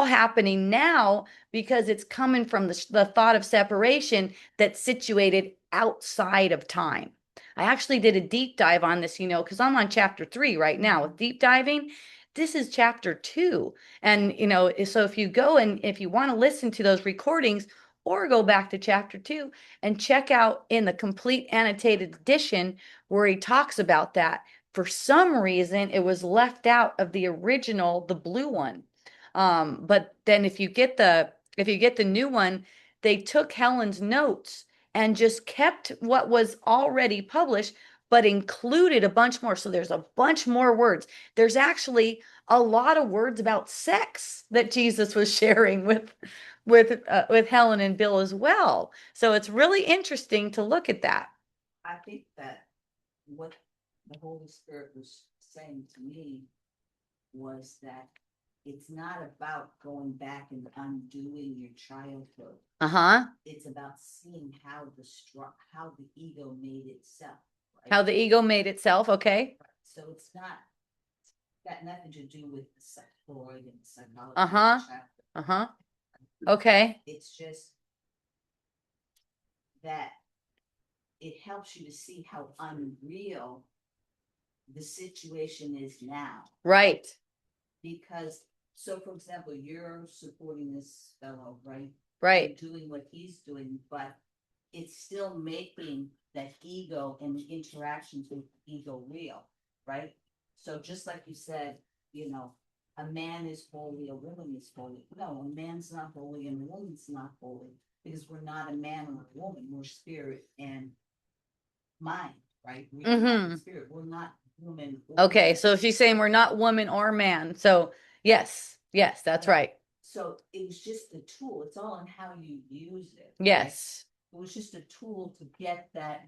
happening now because it's coming from the thought of separation that's situated outside of time. I actually did a deep dive on this, because I'm on chapter 3 right now with deep diving. This is chapter 2. And, so if you go and if you want to listen to those recordings, or go back to chapter 2 and check out in the complete annotated edition where he talks about that. For some reason, it was left out of the original, the blue one. But then if you get the new one, they took Helen's notes and just kept what was already published, but included a bunch more. So there's a bunch more words. There's actually a lot of words about sex that Jesus was sharing with Helen and Bill as well. So it's really interesting to look at that. I think that what the Holy Spirit was saying to me was that it's not about going back and undoing your childhood. Uh-huh. It's about seeing how the ego made itself, right? How the ego made itself. Okay. So it's not got nothing to do with the Freud and the psychology. Uh-huh. Uh-huh. Okay. It's just that it helps you to see how unreal the situation is now. Right. Because, so for example, you're supporting this fellow, right? Right. Doing what he's doing, but it's still making that ego and the interactions with ego real, right? So just like you said, you know, a man is holy, a woman is holy. No, a man's not holy and a woman's not holy because we're not a man or a woman. We're spirit and mind, right? We are spirit. We're not woman. Okay, so she's saying we're not woman or man. So yes, yes, that's right. So it was just a tool. It's all in how you use it. Yes. Right? It was just a tool to get that.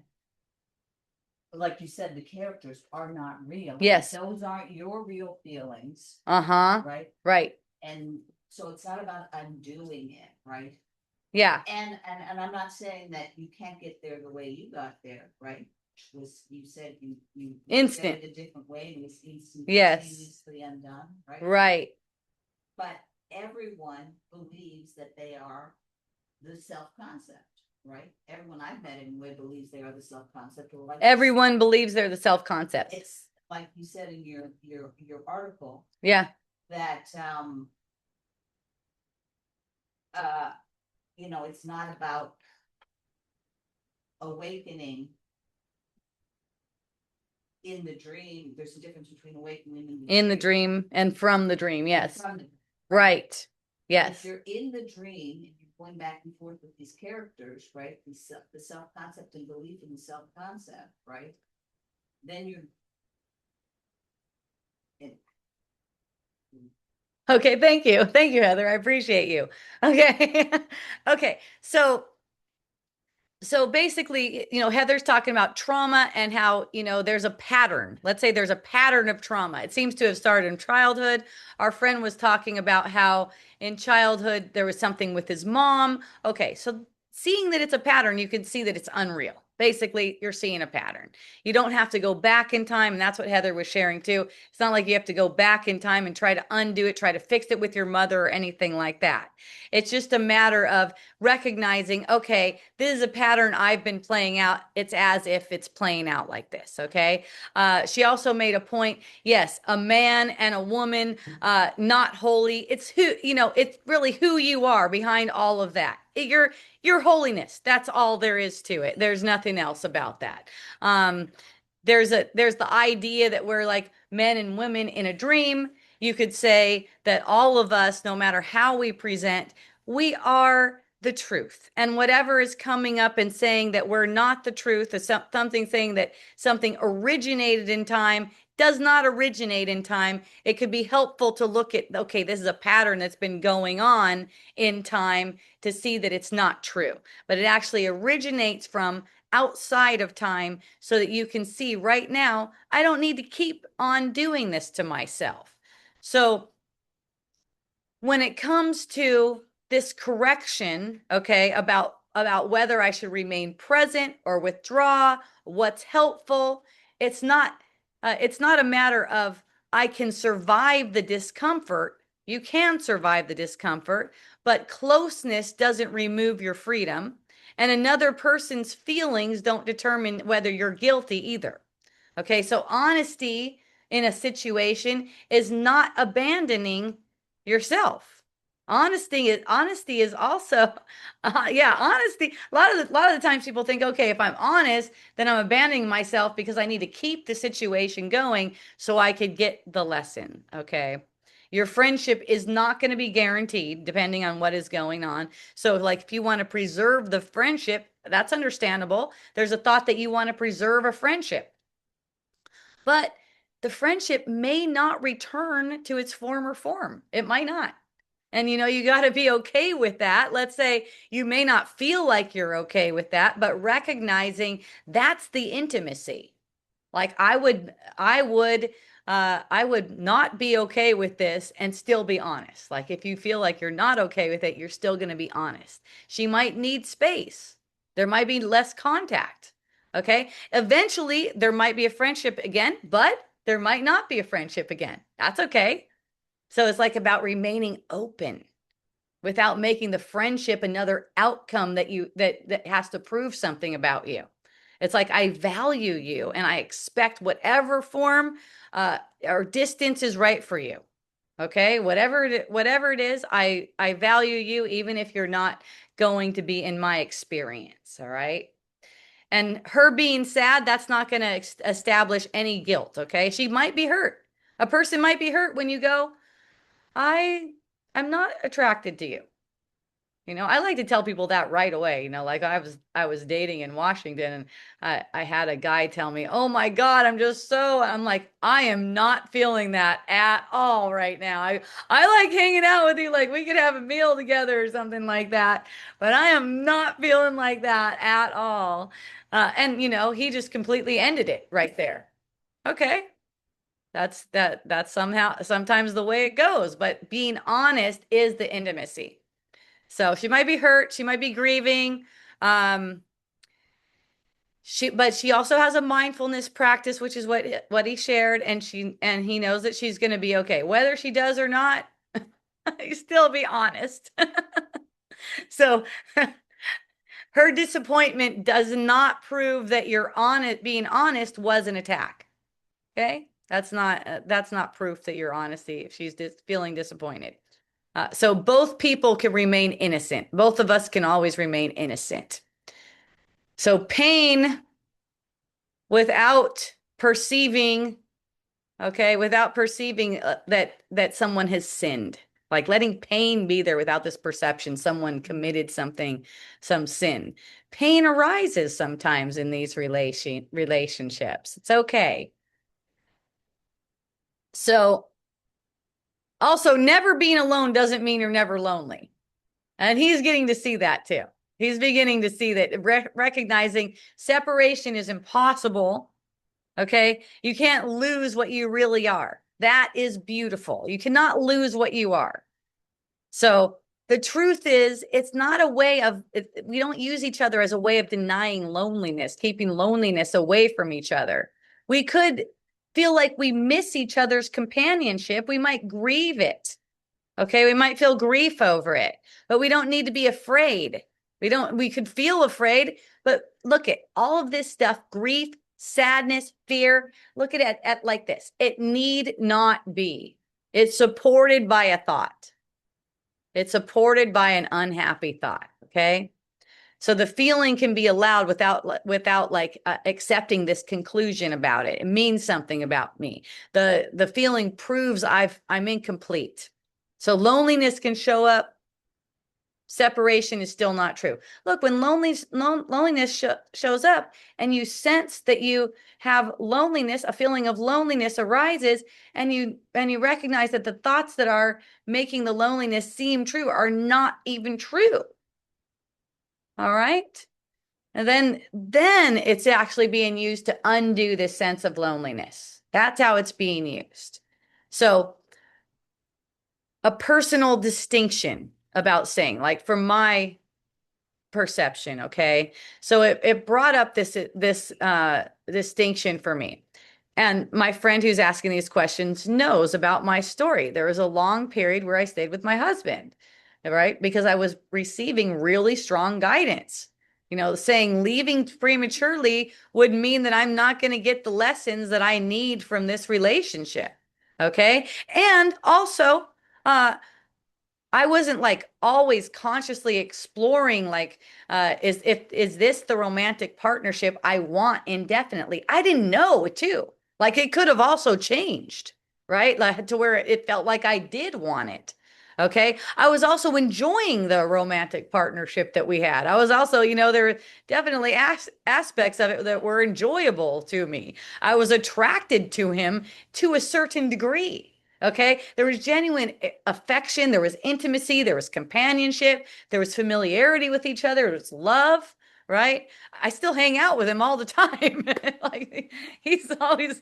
Like you said, the characters are not real. Yes. Those aren't your real feelings. Uh-huh. Right. Right. And so it's not about undoing it, right? Yeah. And I'm not saying that you can't get there the way you got there, right? Was you said you instant a different way and it was instantaneously yes. Undone, right? Right. But everyone believes that they are the self-concept, right? Everyone I've met anyway believes they are the self-concept. Or like everyone believes they're the self-concept. It's like you said in your article. Yeah. That you know, it's not about awakening in the dream. There's a difference between awakening in the dream and from the dream. Yes. From the, right. Yes. If you're in the dream and you're going back and forth with these characters, right? The self-concept and belief in the self-concept, right? Then you're in. Okay, thank you. Thank you, Heather. I appreciate you. Okay. Okay. So basically, Heather's talking about trauma and how, there's a pattern. Let's say there's a pattern of trauma. It seems to have started in childhood. Our friend was talking about how in childhood there was something with his mom. Okay, so seeing that it's a pattern, you can see that it's unreal. Basically, you're seeing a pattern. You don't have to go back in time. And that's what Heather was sharing too. It's not like you have to go back in time and try to undo it, try to fix it with your mother or anything like that. It's just a matter of recognizing, okay, this is a pattern I've been playing out. It's as if it's playing out like this. Okay. She also made a point. Yes, a man and a woman, not holy. It's it's really who you are behind all of that. Your holiness. That's all there is to it. There's nothing else about that. There's the idea that we're like men and women in a dream. You could say that all of us, no matter how we present, we are the truth. And whatever is coming up and saying that we're not the truth, or something saying that something originated in time, does not originate in time. It could be helpful to look at, okay, this is a pattern that's been going on in time to see that it's not true, but it actually originates from outside of time so that you can see right now, I don't need to keep on doing this to myself. So when it comes to this correction, okay, about whether I should remain present or withdraw, what's helpful, it's not a matter of I can survive the discomfort. You can survive the discomfort, but closeness doesn't remove your freedom, and another person's feelings don't determine whether you're guilty either. Okay, so honesty in a situation is not abandoning yourself. Honesty is also yeah, honesty. A lot of the times people think, okay, if I'm honest, then I'm abandoning myself because I need to keep the situation going so I could get the lesson. Okay. Your friendship is not going to be guaranteed depending on what is going on. So like if you want to preserve the friendship, that's understandable. There's a thought that you want to preserve a friendship. but the friendship may not return to its former form. It might not. And you got to be okay with that. Let's say you may not feel like you're okay with that, but recognizing that's the intimacy. Like I would not be okay with this and still be honest. Like if you feel like you're not okay with it, you're still going to be honest. She might need space. There might be less contact. Okay. Eventually there might be a friendship again, but there might not be a friendship again. That's okay. So it's like about remaining open without making the friendship another outcome that has to prove something about you. It's like I value you and I expect whatever form or distance is right for you. Okay, whatever it is, I value you even if you're not going to be in my experience. All right. And her being sad, that's not going to establish any guilt. Okay, she might be hurt. A person might be hurt when you go, I I'm not attracted to you. I like to tell people that right away. Like I was dating in Washington and I had a guy tell me, "Oh my God, I'm like, I am not feeling that at all right now. I like hanging out with you, like we could have a meal together or something like that, but I am not feeling like that at all." And he just completely ended it right there. Okay. That's sometimes the way it goes, but being honest is the intimacy. So she might be hurt, she might be grieving. Um, but she also has a mindfulness practice, which is what he shared, and he knows that she's going to be okay, whether she does or not. You still be honest. So her disappointment does not prove that you're on it. Being honest was an attack. Okay, that's not proof that you're honesty if she's feeling disappointed. So both people can remain innocent. Both of us can always remain innocent. So pain without perceiving, okay, without perceiving that someone has sinned, like letting pain be there without this perception, someone committed something, some sin. Pain arises sometimes in these relationships. It's okay. So also, never being alone doesn't mean you're never lonely. And he's getting to see that too. He's beginning to see that recognizing separation is impossible. Okay. You can't lose what you really are. That is beautiful. You cannot lose what you are. So the truth is, it's not a way of, we don't use each other as a way of denying loneliness, keeping loneliness away from each other. We could feel like we miss each other's companionship. We might grieve it. Okay, we might feel grief over it, but we don't need to be afraid. We could feel afraid, but look at all of this stuff, grief, sadness, fear. Look at it at like this. It need not be. It's supported by a thought. It's supported by an unhappy thought. Okay. So the feeling can be allowed without like accepting this conclusion about it. It means something about me. The feeling proves I'm incomplete. So loneliness can show up. Separation is still not true. Look, when loneliness shows up and you sense that you have loneliness, a feeling of loneliness arises, and you recognize that the thoughts that are making the loneliness seem true are not even true. All right. And then it's actually being used to undo this sense of loneliness. That's how it's being used. So a personal distinction about saying, like from my perception, okay? So it brought up this distinction for me. And my friend who's asking these questions knows about my story. There was a long period where I stayed with my husband, right? Because I was receiving really strong guidance. Saying leaving prematurely would mean that I'm not going to get the lessons that I need from this relationship. Okay. And also, I wasn't like always consciously exploring like is this the romantic partnership I want indefinitely? I didn't know too. Like it could have also changed, right? Like to where it felt like I did want it. Okay. I was also enjoying the romantic partnership that we had. I was also, there were definitely aspects of it that were enjoyable to me. I was attracted to him to a certain degree. Okay. There was genuine affection, there was intimacy, there was companionship, there was familiarity with each other, there was love, right? I still hang out with him all the time. Like he's always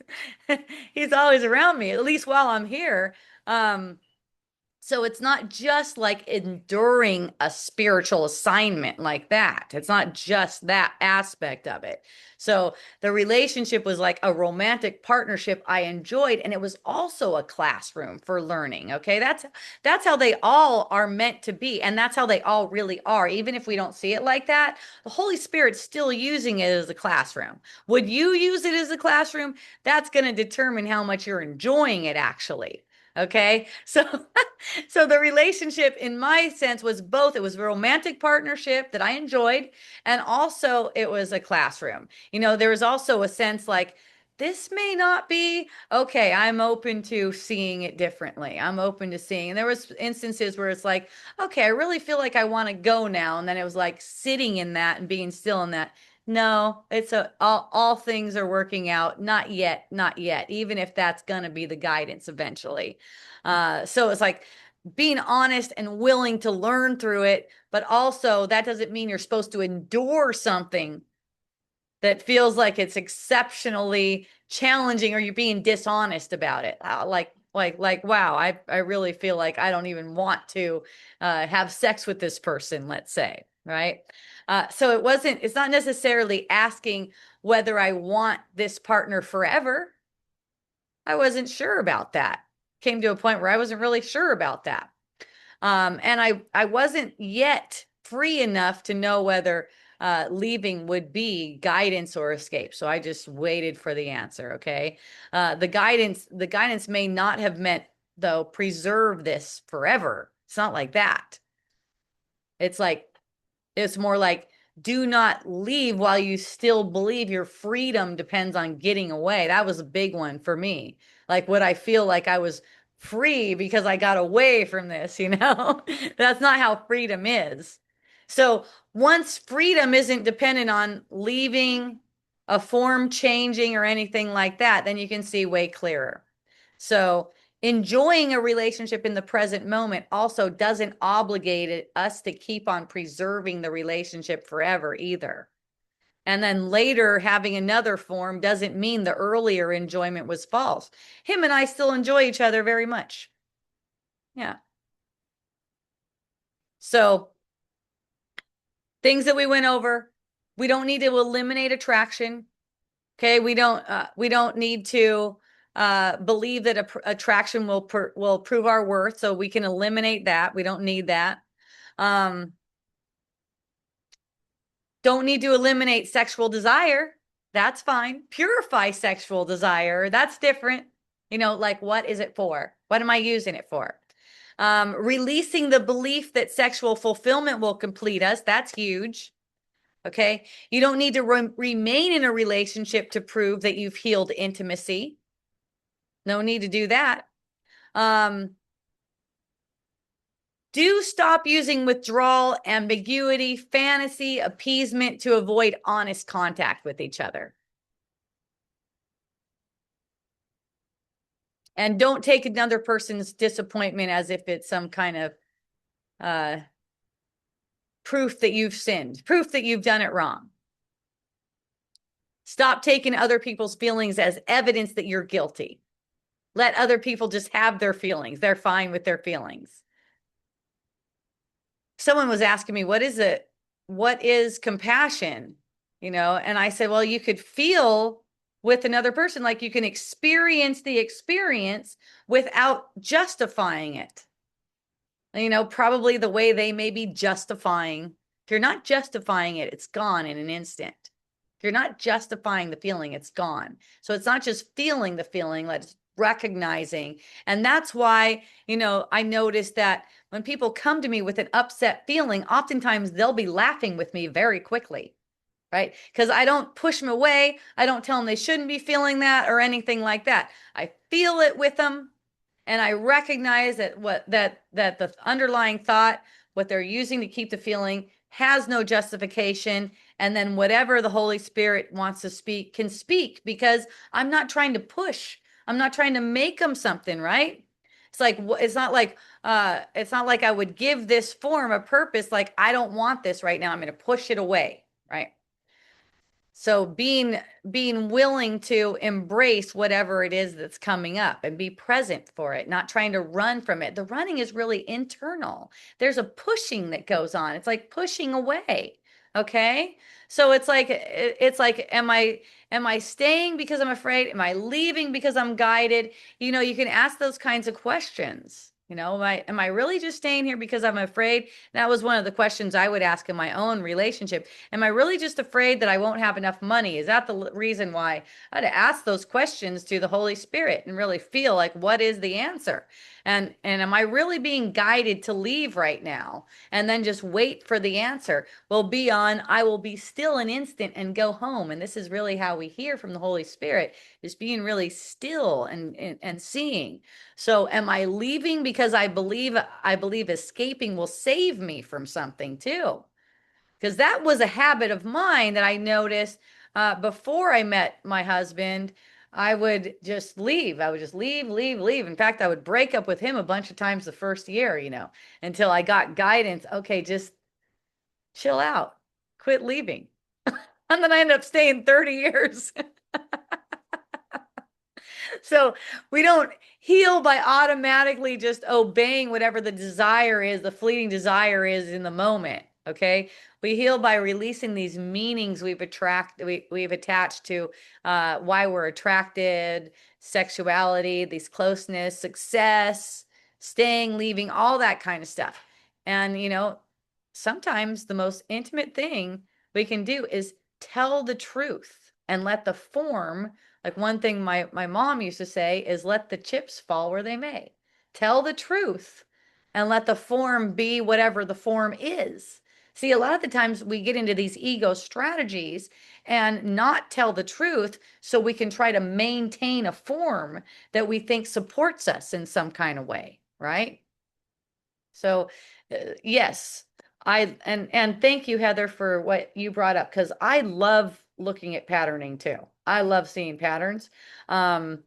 he's always around me, at least while I'm here. Um, so it's not just like enduring a spiritual assignment like that. It's not just that aspect of it. So the relationship was like a romantic partnership I enjoyed, and it was also a classroom for learning. Okay, that's how they all are meant to be, and that's how they all really are. Even if we don't see it like that, the Holy Spirit's still using it as a classroom. Would you use it as a classroom? That's going to determine how much you're enjoying it actually. Okay. So so the relationship in my sense was both. It was a romantic partnership that I enjoyed, and also it was a classroom. There was also a sense like this may not be okay. I'm open to seeing it differently. I'm open to seeing. And there was instances where it's like, okay, I really feel like I want to go now. And then it was like sitting in that and being still in that. No, it's all things are working out. Not yet, not yet, even if that's going to be the guidance eventually. So it's like being honest and willing to learn through it, but also that doesn't mean you're supposed to endure something that feels like it's exceptionally challenging or you're being dishonest about it. Wow, I really feel like I don't even want to have sex with this person, let's say, right? So it's not necessarily asking whether I want this partner forever. I wasn't sure about that. Came to a point where I wasn't really sure about that. And I wasn't yet free enough to know whether leaving would be guidance or escape. So I just waited for the answer. Okay. The guidance may not have meant though, preserve this forever. It's not like that. It's like it's more like do not leave while you still believe your freedom depends on getting away. That was a big one for me. Like, would I feel like I was free because I got away from this? That's not how freedom is. So, once freedom isn't dependent on leaving, a form changing, or anything like that, then you can see way clearer. So, enjoying a relationship in the present moment also doesn't obligate us to keep on preserving the relationship forever either. And then later having another form doesn't mean the earlier enjoyment was false. Him and I still enjoy each other very much. Yeah. So things that we went over, we don't need to eliminate attraction. Okay, we don't need to believe that attraction will prove our worth, so we can eliminate that. We don't need that. Um, don't need to eliminate sexual desire. That's fine. Purify sexual desire. That's different. Like what is it for? What am I using it for? Releasing the belief that sexual fulfillment will complete us. That's huge. Okay. You don't need to remain in a relationship to prove that you've healed intimacy. No need to do that. Um, do stop using withdrawal, ambiguity, fantasy, appeasement to avoid honest contact with each other. And don't take another person's disappointment as if it's some kind of proof that you've sinned, proof that you've done it wrong. Stop taking other people's feelings as evidence that you're guilty. Let other people just have their feelings. They're fine with their feelings. Someone was asking me, what is it? What is compassion? And I said, well, you could feel with another person, like you can experience the experience without justifying it. Probably the way they may be justifying. If you're not justifying it, it's gone in an instant. If you're not justifying the feeling, it's gone. So it's not just feeling the feeling, let's recognizing. And that's why, I noticed that when people come to me with an upset feeling, oftentimes they'll be laughing with me very quickly, right? Because I don't push them away. I don't tell them they shouldn't be feeling that or anything like that. I feel it with them. and I recognize that that the underlying thought, what they're using to keep the feeling, has no justification. And then whatever the Holy Spirit wants to speak can speak, because I'm not trying to push. I'm not trying to make them something, right? It's like it's not like I would give this form a purpose, like I don't want this right now. I'm going to push it away, right? So being willing to embrace whatever it is that's coming up and be present for it, not trying to run from it. The running is really internal. There's a pushing that goes on. It's like pushing away. Okay? So it's like am I staying because I'm afraid? Am I leaving because I'm guided? You can ask those kinds of questions. Am I really just staying here because I'm afraid? That was one of the questions I would ask in my own relationship. Am I really just afraid that I won't have enough money? Is that the reason why? I had to ask those questions to the Holy Spirit and really feel like, what is the answer? And am I really being guided to leave right now and then just wait for the answer? Well, I will be still an instant and go home. And this is really how we hear from the Holy Spirit, is being really still and seeing. So am I leaving because I believe escaping will save me from something too? Because that was a habit of mine that I noticed before I met my husband. I would just leave. I would just leave, leave, leave. In fact, I would break up with him a bunch of times the first year, until I got guidance. Okay, just chill out, quit leaving. And then I ended up staying 30 years. So we don't heal by automatically just obeying whatever the desire is, the fleeting desire is in the moment. Okay. We heal by releasing these meanings we've attached to why we're attracted, sexuality, these closeness, success, staying, leaving, all that kind of stuff. And sometimes the most intimate thing we can do is tell the truth and let the form, like one thing my mom used to say is, let the chips fall where they may. Tell the truth and let the form be whatever the form is. See, a lot of the times we get into these ego strategies and not tell the truth so we can try to maintain a form that we think supports us in some kind of way, right? So, yes, and thank you, Heather, for what you brought up, because I love looking at patterning too. I love seeing patterns. Um,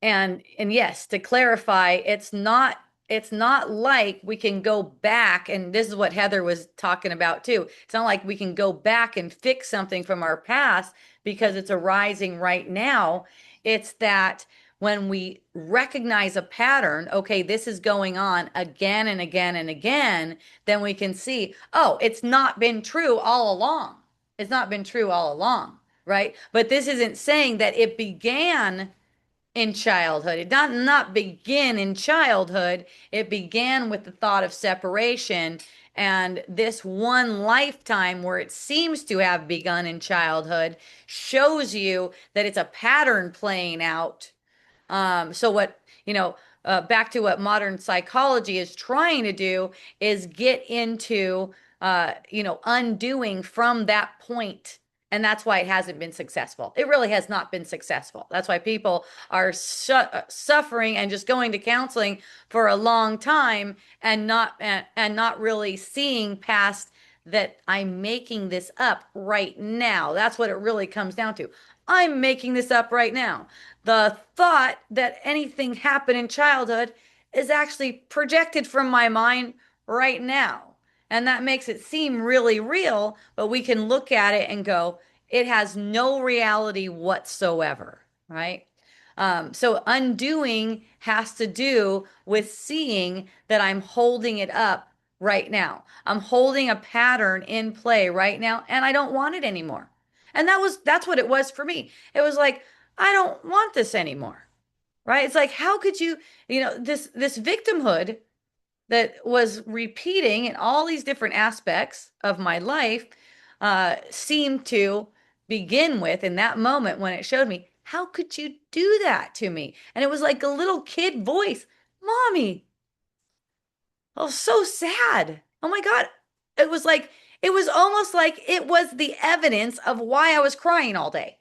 and yes, to clarify, it's not like we can go back, and this is what Heather was talking about too. It's not like we can go back and fix something from our past because it's arising right now. It's that when we recognize a pattern, okay, this is going on again and again and again, then we can see, oh, it's not been true all along. It's not been true all along, right? But this isn't saying that it began in childhood. It did not begin in childhood. It began with the thought of separation. And this one lifetime where it seems to have begun in childhood shows you that it's a pattern playing out. So back to what modern psychology is trying to do is get into, undoing from that point. And that's why it hasn't been successful. It really has not been successful. That's why people are suffering and just going to counseling for a long time and not really seeing past that I'm making this up right now. That's what it really comes down to. I'm making this up right now. The thought that anything happened in childhood is actually projected from my mind right now. And that makes it seem really real, but we can look at it and go, it has no reality whatsoever, right? So undoing has to do with seeing that I'm holding it up right now. I'm holding a pattern in play right now, and I don't want it anymore. And that's what it was for me. It was like, I don't want this anymore. Right? It's like, how could you, this victimhood that was repeating in all these different aspects of my life seemed to begin with in that moment when it showed me, how could you do that to me? And it was like a little kid voice, Mommy. Oh, so sad. Oh my God. It was almost like it was the evidence of why I was crying all day.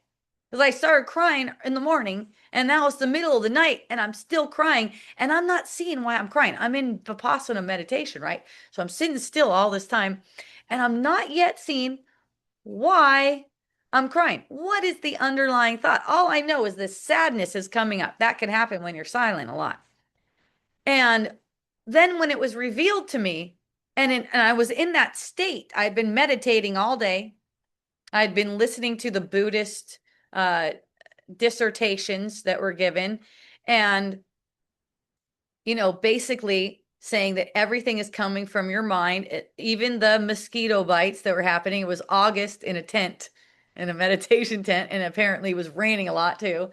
because I started crying in the morning and now it's the middle of the night and I'm still crying and I'm not seeing why I'm crying. I'm in Vipassana meditation, right? So I'm sitting still all this time and I'm not yet seeing why I'm crying. What is the underlying thought? All I know is this sadness is coming up. That can happen when you're silent a lot. And then when it was revealed to me, and I was in that state, I'd been meditating all day. I'd been listening to the Buddhist uh, dissertations that were given, and basically saying that everything is coming from your mind. Even the mosquito bites that were happening. It was August in a tent, in a meditation tent, and apparently it was raining a lot too.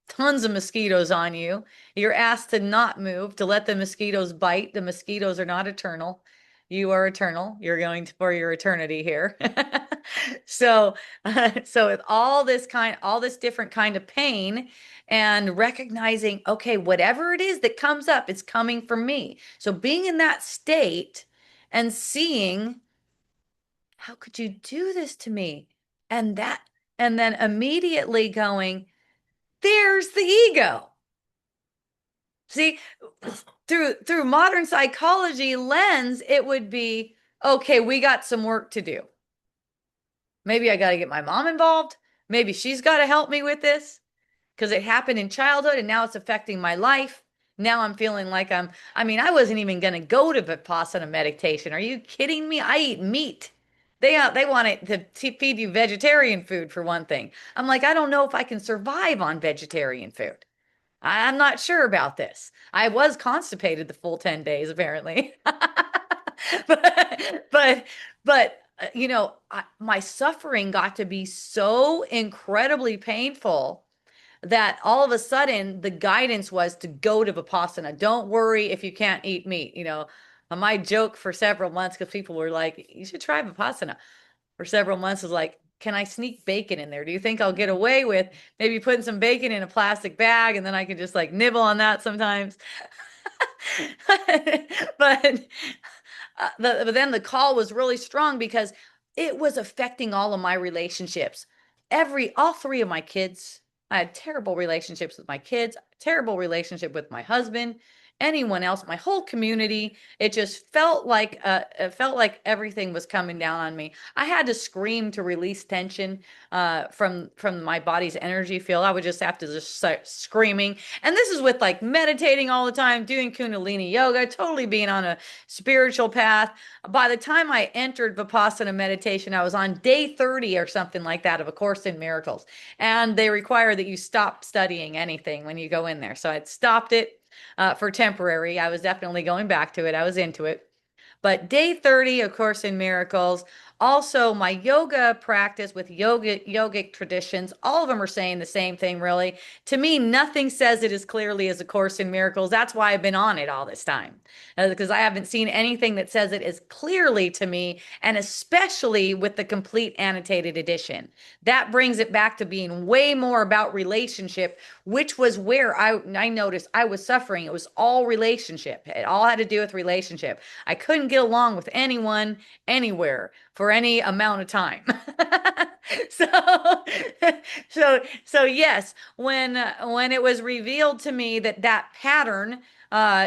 Tons of mosquitoes on you. You're asked to not move, to let the mosquitoes bite. The mosquitoes are not eternal. You are eternal. You're going to, for your eternity here. So, so with all this different kind of pain, and recognizing, okay, whatever it is that comes up, it's coming from me. So being in that state and seeing, how could you do this to me? And that, and then immediately going, there's the ego. See, through modern psychology lens, it would be, okay, we got some work to do. Maybe I got to get my mom involved. Maybe she's got to help me with this because it happened in childhood and now it's affecting my life. Now I'm feeling like I mean, I wasn't even going to go to Vipassana meditation. Are you kidding me? I eat meat. They want it to feed you vegetarian food for one thing. I'm like, I don't know if I can survive on vegetarian food. I'm not sure about this. I was constipated the full 10 days, apparently. but, but, my suffering got to be so incredibly painful that all of a sudden the guidance was to go to Vipassana. Don't worry if you can't eat meat. My joke for several months, because people were like, you should try Vipassana for several months, was like, can I sneak bacon in there? Do you think I'll get away with maybe putting some bacon in a plastic bag and then I can just like nibble on that sometimes? but but then the call was really strong because it was affecting all of my relationships. All three of my kids, I had terrible relationships with my kids, terrible relationship with my husband, anyone else, my whole community. It felt like everything was coming down on me. I had to scream to release tension from my body's energy field. I would just have to just start screaming. And this is with like meditating all the time, doing Kundalini yoga, totally being on a spiritual path. By the time I entered Vipassana meditation, I was on day 30 or something like that of A Course in Miracles. And they require that you stop studying anything when you go in there. So I'd stopped it for temporary. I was definitely going back to it. I was into it. But day 30, of course, in Miracles, also my yoga practice with yogic traditions, all of them are saying the same thing, really. To me, nothing says it as clearly as A Course in Miracles. That's why I've been on it all this time, because I haven't seen anything that says it as clearly to me, and especially with the complete annotated edition. That brings it back to being way more about relationship, which was where I noticed I was suffering. It was all relationship. It all had to do with relationship. I couldn't get along with anyone, anywhere for any amount of time. so, so yes, when it was revealed to me that that pattern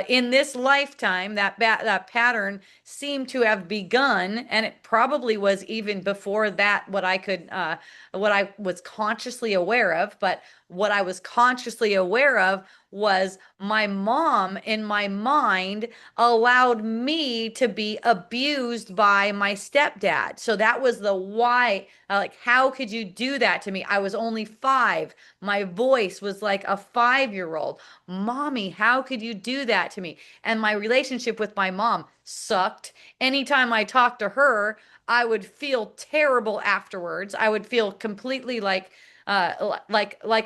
in this lifetime, that pattern seemed to have begun, and it probably was even before that what I was consciously aware of. But what I was consciously aware of was my mom in my mind allowed me to be abused by my stepdad. So that was the why. Like, how could you do that to me? I was only 5. My voice was like a 5-year-old. Mommy, how could you do that to me? And my relationship with my mom sucked. Anytime I talked to her, I would feel terrible afterwards. I would feel completely like a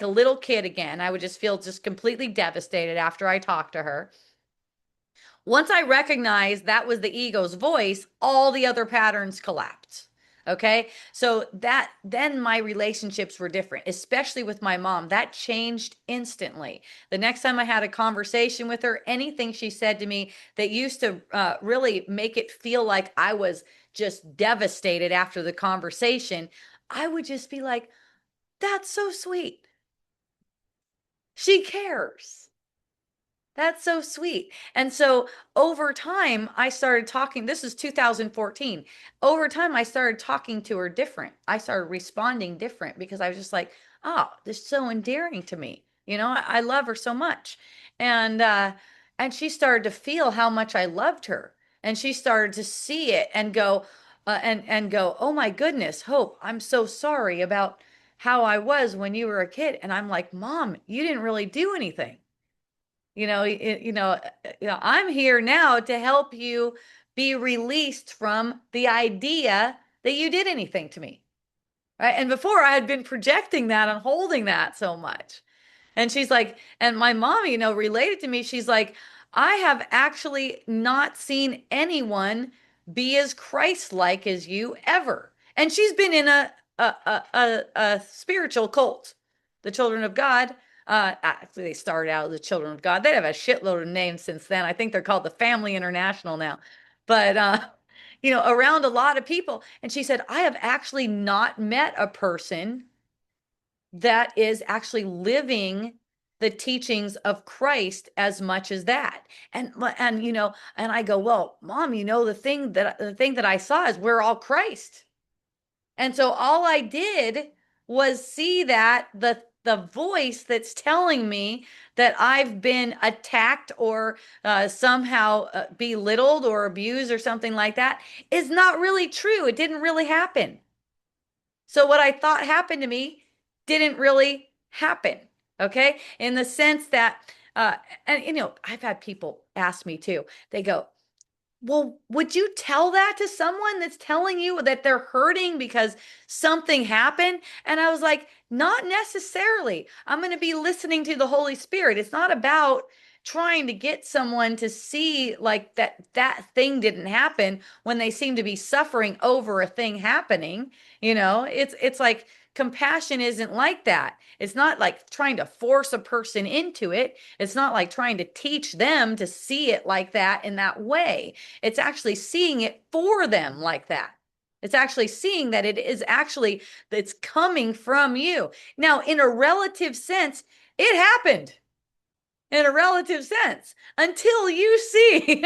little kid again. I would just feel just completely devastated after I talked to her. Once I recognized that was the ego's voice, all the other patterns collapsed. Okay. So that then my relationships were different, especially with my mom. That changed instantly. The next time I had a conversation with her, anything she said to me that used to really make it feel like I was just devastated after the conversation, I would just be like, That's so sweet. She cares. That's so sweet. And so over time, I started talking. This is 2014. Over time, I started talking to her different. I started responding different because I was just like, oh, this is so endearing to me. I love her so much. And she started to feel how much I loved her. And she started to see it and go, and go, oh my goodness, Hope, I'm so sorry about how I was when you were a kid. And I'm like, Mom, you didn't really do anything. I'm here now to help you be released from the idea that you did anything to me. Right. And before I had been projecting that and holding that so much. And she's like, and my mom, related to me, she's like, I have actually not seen anyone be as Christ-like as you ever. And she's been in a spiritual cult, the Children of God. Actually, they started out as the Children of God. They have a shitload of names since then. I think they're called the Family International now. But around a lot of people. And she said, I have actually not met a person that is actually living the teachings of Christ as much as that. And I go, well, Mom, the thing that I saw is we're all Christ. And so all I did was see that the voice that's telling me that I've been attacked or somehow belittled or abused or something like that is not really true. It didn't really happen. So what I thought happened to me didn't really happen. Okay. In the sense that, and I've had people ask me too. They go, well, would you tell that to someone that's telling you that they're hurting because something happened? And I was like, not necessarily. I'm going to be listening to the Holy Spirit. It's not about trying to get someone to see like that thing didn't happen when they seem to be suffering over a thing happening. It's like compassion isn't like that. It's not like trying to force a person into it. It's not like trying to teach them to see it like that in that way. It's actually seeing it for them like that. It's actually seeing that it's coming from you. Now, in a relative sense, it happened in a relative sense until you see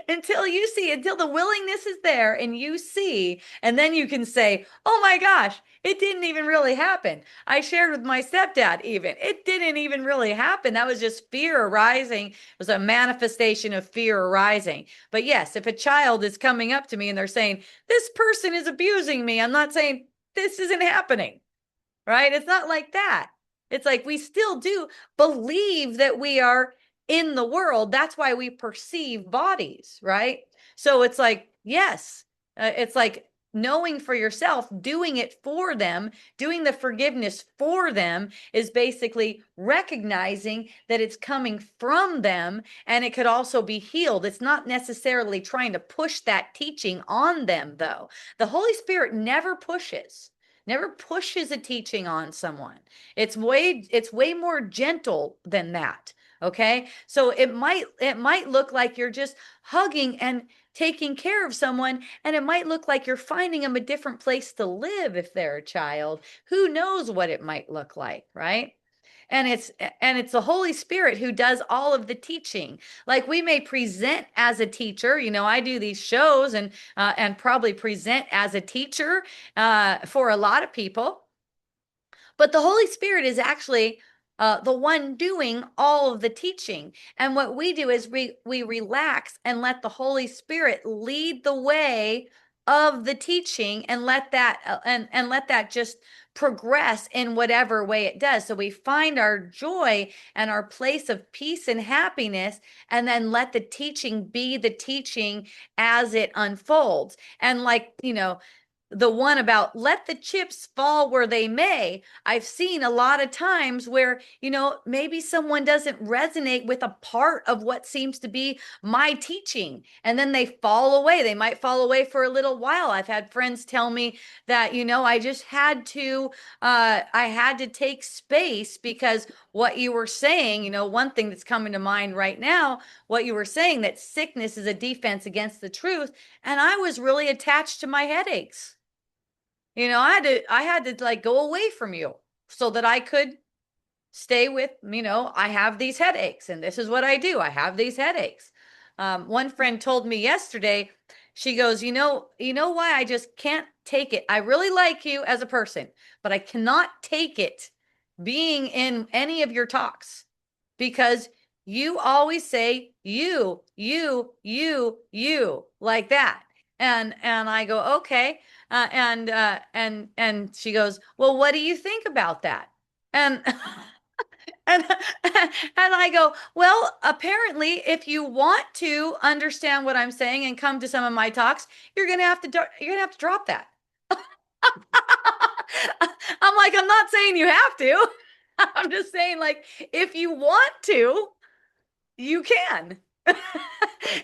until the willingness is there and you see, and then you can say, oh my gosh, it didn't even really happen. I shared with my stepdad, even it didn't even really happen. That was just fear arising. It was a manifestation of fear arising. But yes, if a child is coming up to me and they're saying, this person is abusing me, I'm not saying this isn't happening, right? It's not like that. It's like we still do believe that we are in the world. That's why we perceive bodies, right? So it's like, yes, it's like knowing for yourself, doing it for them, doing the forgiveness for them is basically recognizing that it's coming from them and it could also be healed. It's not necessarily trying to push that teaching on them, though. The Holy Spirit never pushes a teaching on someone. It's way more gentle than that. Okay. So it might look like you're just hugging and taking care of someone, and it might look like you're finding them a different place to live if they're a child. Who knows what it might look like, right? And it's the Holy Spirit who does all of the teaching. Like we may present as a teacher, I do these shows and probably present as a teacher for a lot of people. But the Holy Spirit is actually the one doing all of the teaching. And what we do is we relax and let the Holy Spirit lead the way of the teaching and let that and let that just progress in whatever way it does. So we find our joy and our place of peace and happiness, and then let the teaching be the teaching as it unfolds. And like, the one about let the chips fall where they may, I've seen a lot of times where, maybe someone doesn't resonate with a part of what seems to be my teaching, and then they fall away. They might fall away for a little while. I've had friends tell me that, I just I had to take space because what you were saying, one thing that's coming to mind right now, what you were saying, that sickness is a defense against the truth. And I was really attached to my headaches. I had to like go away from you so that I could stay with, I have these headaches and this is what I do. I have these headaches. One friend told me yesterday, she goes, you know why I just can't take it. I really like you as a person, but I cannot take it being in any of your talks because you always say you like that. And I go, okay. And she goes, well, what do you think about that? And and and I go, well, apparently, if you want to understand what I'm saying and come to some of my talks, you're gonna have to drop that. I'm like, I'm not saying you have to. I'm just saying, like, if you want to, you can.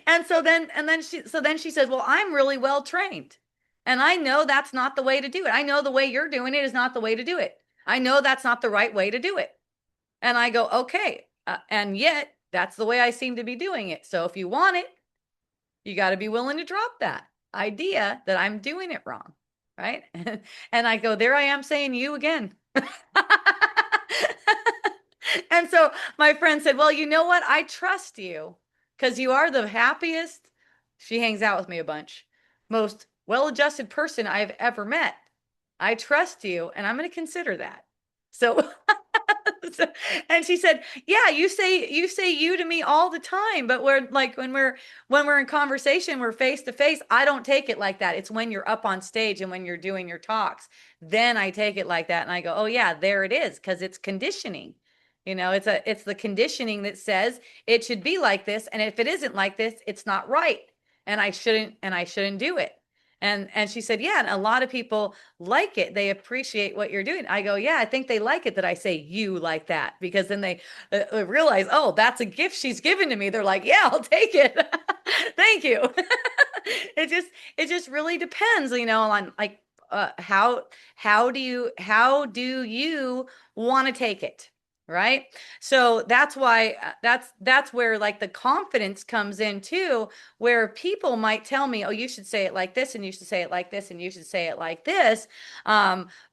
And then she says, well, I'm really well trained. And I know that's not the way to do it. I know the way you're doing it is not the way to do it. I know that's not the right way to do it. And I go, okay. And yet, that's the way I seem to be doing it. So if you want it, you got to be willing to drop that idea that I'm doing it wrong. Right. And I go, there I am saying you again. And so my friend said, well, you know what? I trust you because you are the happiest. She hangs out with me a bunch, most well adjusted person I've ever met. I trust you and I'm going to consider that. So and she said, "Yeah, you say you to me all the time, but we're like when we're in conversation, we're face to face. I don't take it like that. It's when you're up on stage and when you're doing your talks, then I take it like that." And I go, "Oh yeah, there it is, because it's conditioning. It's the conditioning that says it should be like this, and if it isn't like this, it's not right, and I shouldn't do it." And she said, yeah, and a lot of people like it. They appreciate what you're doing. I go, yeah, I think they like it that I say you like that, because then they realize, oh, that's a gift she's given to me. They're like, yeah, I'll take it. Thank you. It just really depends, on like how do you want to take it? Right. So that's why that's where like the confidence comes in too, where people might tell me, oh, you should say it like this, and you should say it like this, and you should say it like this.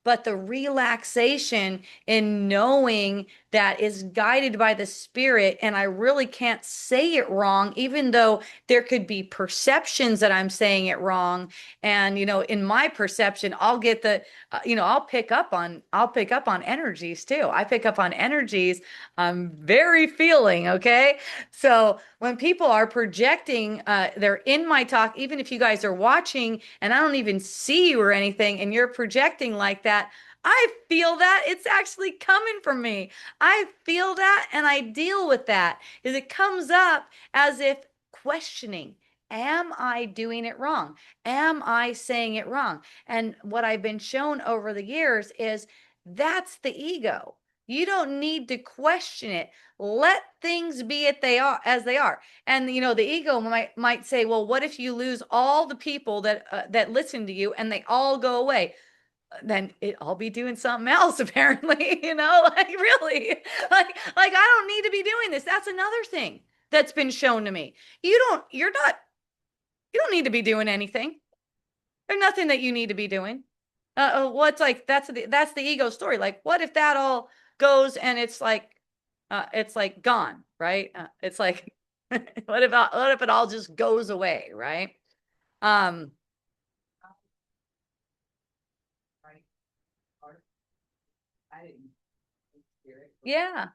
But the relaxation in knowing that is guided by the spirit, and I really can't say it wrong, even though there could be perceptions that I'm saying it wrong. And, in my perception, I'll get I'll pick up on energies too. I pick up on energies. I'm very feeling, okay? So when people are projecting, they're in my talk, even if you guys are watching and I don't even see you or anything, and you're projecting like that, I feel that it's actually coming from me. I feel that and I deal with that. Is it comes up as if questioning. Am I doing it wrong? Am I saying it wrong? And what I've been shown over the years is that's the ego. You don't need to question it. Let things be as they are. And the ego might say, well, what if you lose all the people that listen to you and they all go away? Then I'll be doing something else apparently, like really. Like I don't need to be doing this. That's another thing that's been shown to me. You don't need to be doing anything. There's nothing that you need to be doing. What's like that's the ego story. Like, what if that all goes and it's like gone, right? It's like, what if it all just goes away, right? Um, Right? Or I didn't hear it. yeah.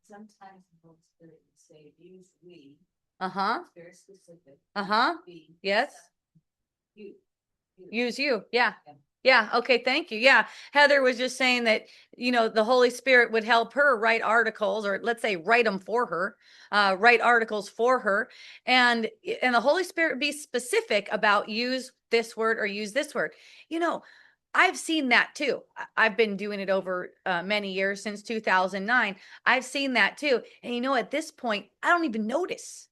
Sometimes the Holy Spirit would say, use we. Uh-huh. It's very specific. Uh-huh. We. Yes. You. Use you. Yeah. Yeah. Yeah. Okay. Thank you. Yeah. Heather was just saying that, the Holy Spirit would help her write articles, or let's say write them for her, write articles for her. And the Holy Spirit be specific about use this word or use this word. You know, I've seen that too. I've been doing it over many years, since 2009. I've seen that too. And at this point, I don't even notice.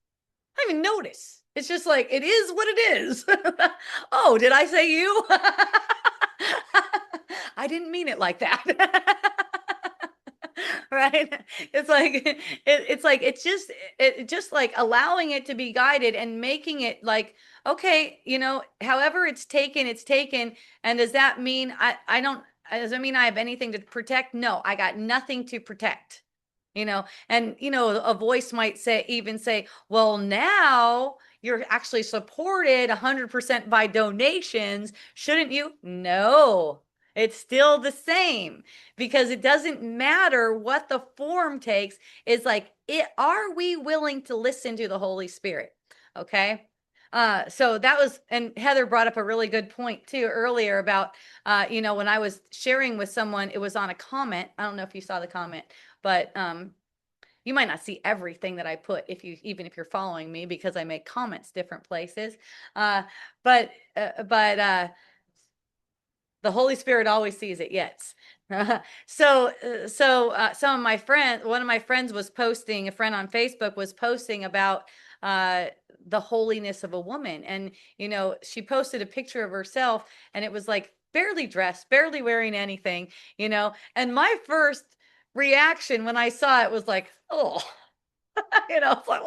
I don't even notice. It's just like, it is what it is. Oh, did I say you? I didn't mean it like that. right? It's like it's like it's just like allowing it to be guided and making it like, okay, however it's taken. And does that mean I don't does that mean I have anything to protect? No, I got nothing to protect. And a voice might say, well, now you're actually supported 100% by donations. Shouldn't you? No, it's still the same, because it doesn't matter what the form takes. It's like, are we willing to listen to the Holy Spirit? Okay. So that was, and Heather brought up a really good point too earlier about, when I was sharing with someone, it was on a comment. I don't know if you saw the comment, but you might not see everything that I put even if you're following me, because I make comments different places. Uh, but the Holy Spirit always sees it. Yes. One of my friends was posting, a friend on Facebook was posting about uh, the holiness of a woman. And, she posted a picture of herself, and it was like barely dressed, barely wearing anything, and my first reaction when I saw it was like, oh, it's like,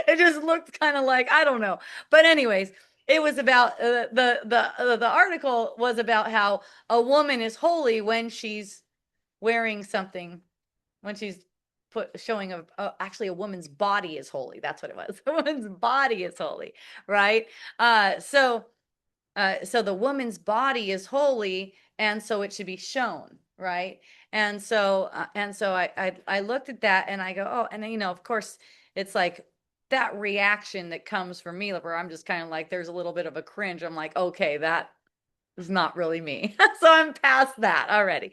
it just looked kind of like, I don't know. But anyways, it was about the article was about how a woman is holy when she's wearing something, when she's showing actually a woman's body is holy. That's what it was. A woman's body is holy, right? So the woman's body is holy, and so it should be shown, right? And so I looked at that and I go, oh, and then, of course, it's like that reaction that comes from me, where I'm just kind of like, there's a little bit of a cringe. I'm like, okay, that is not really me. So I'm past that already.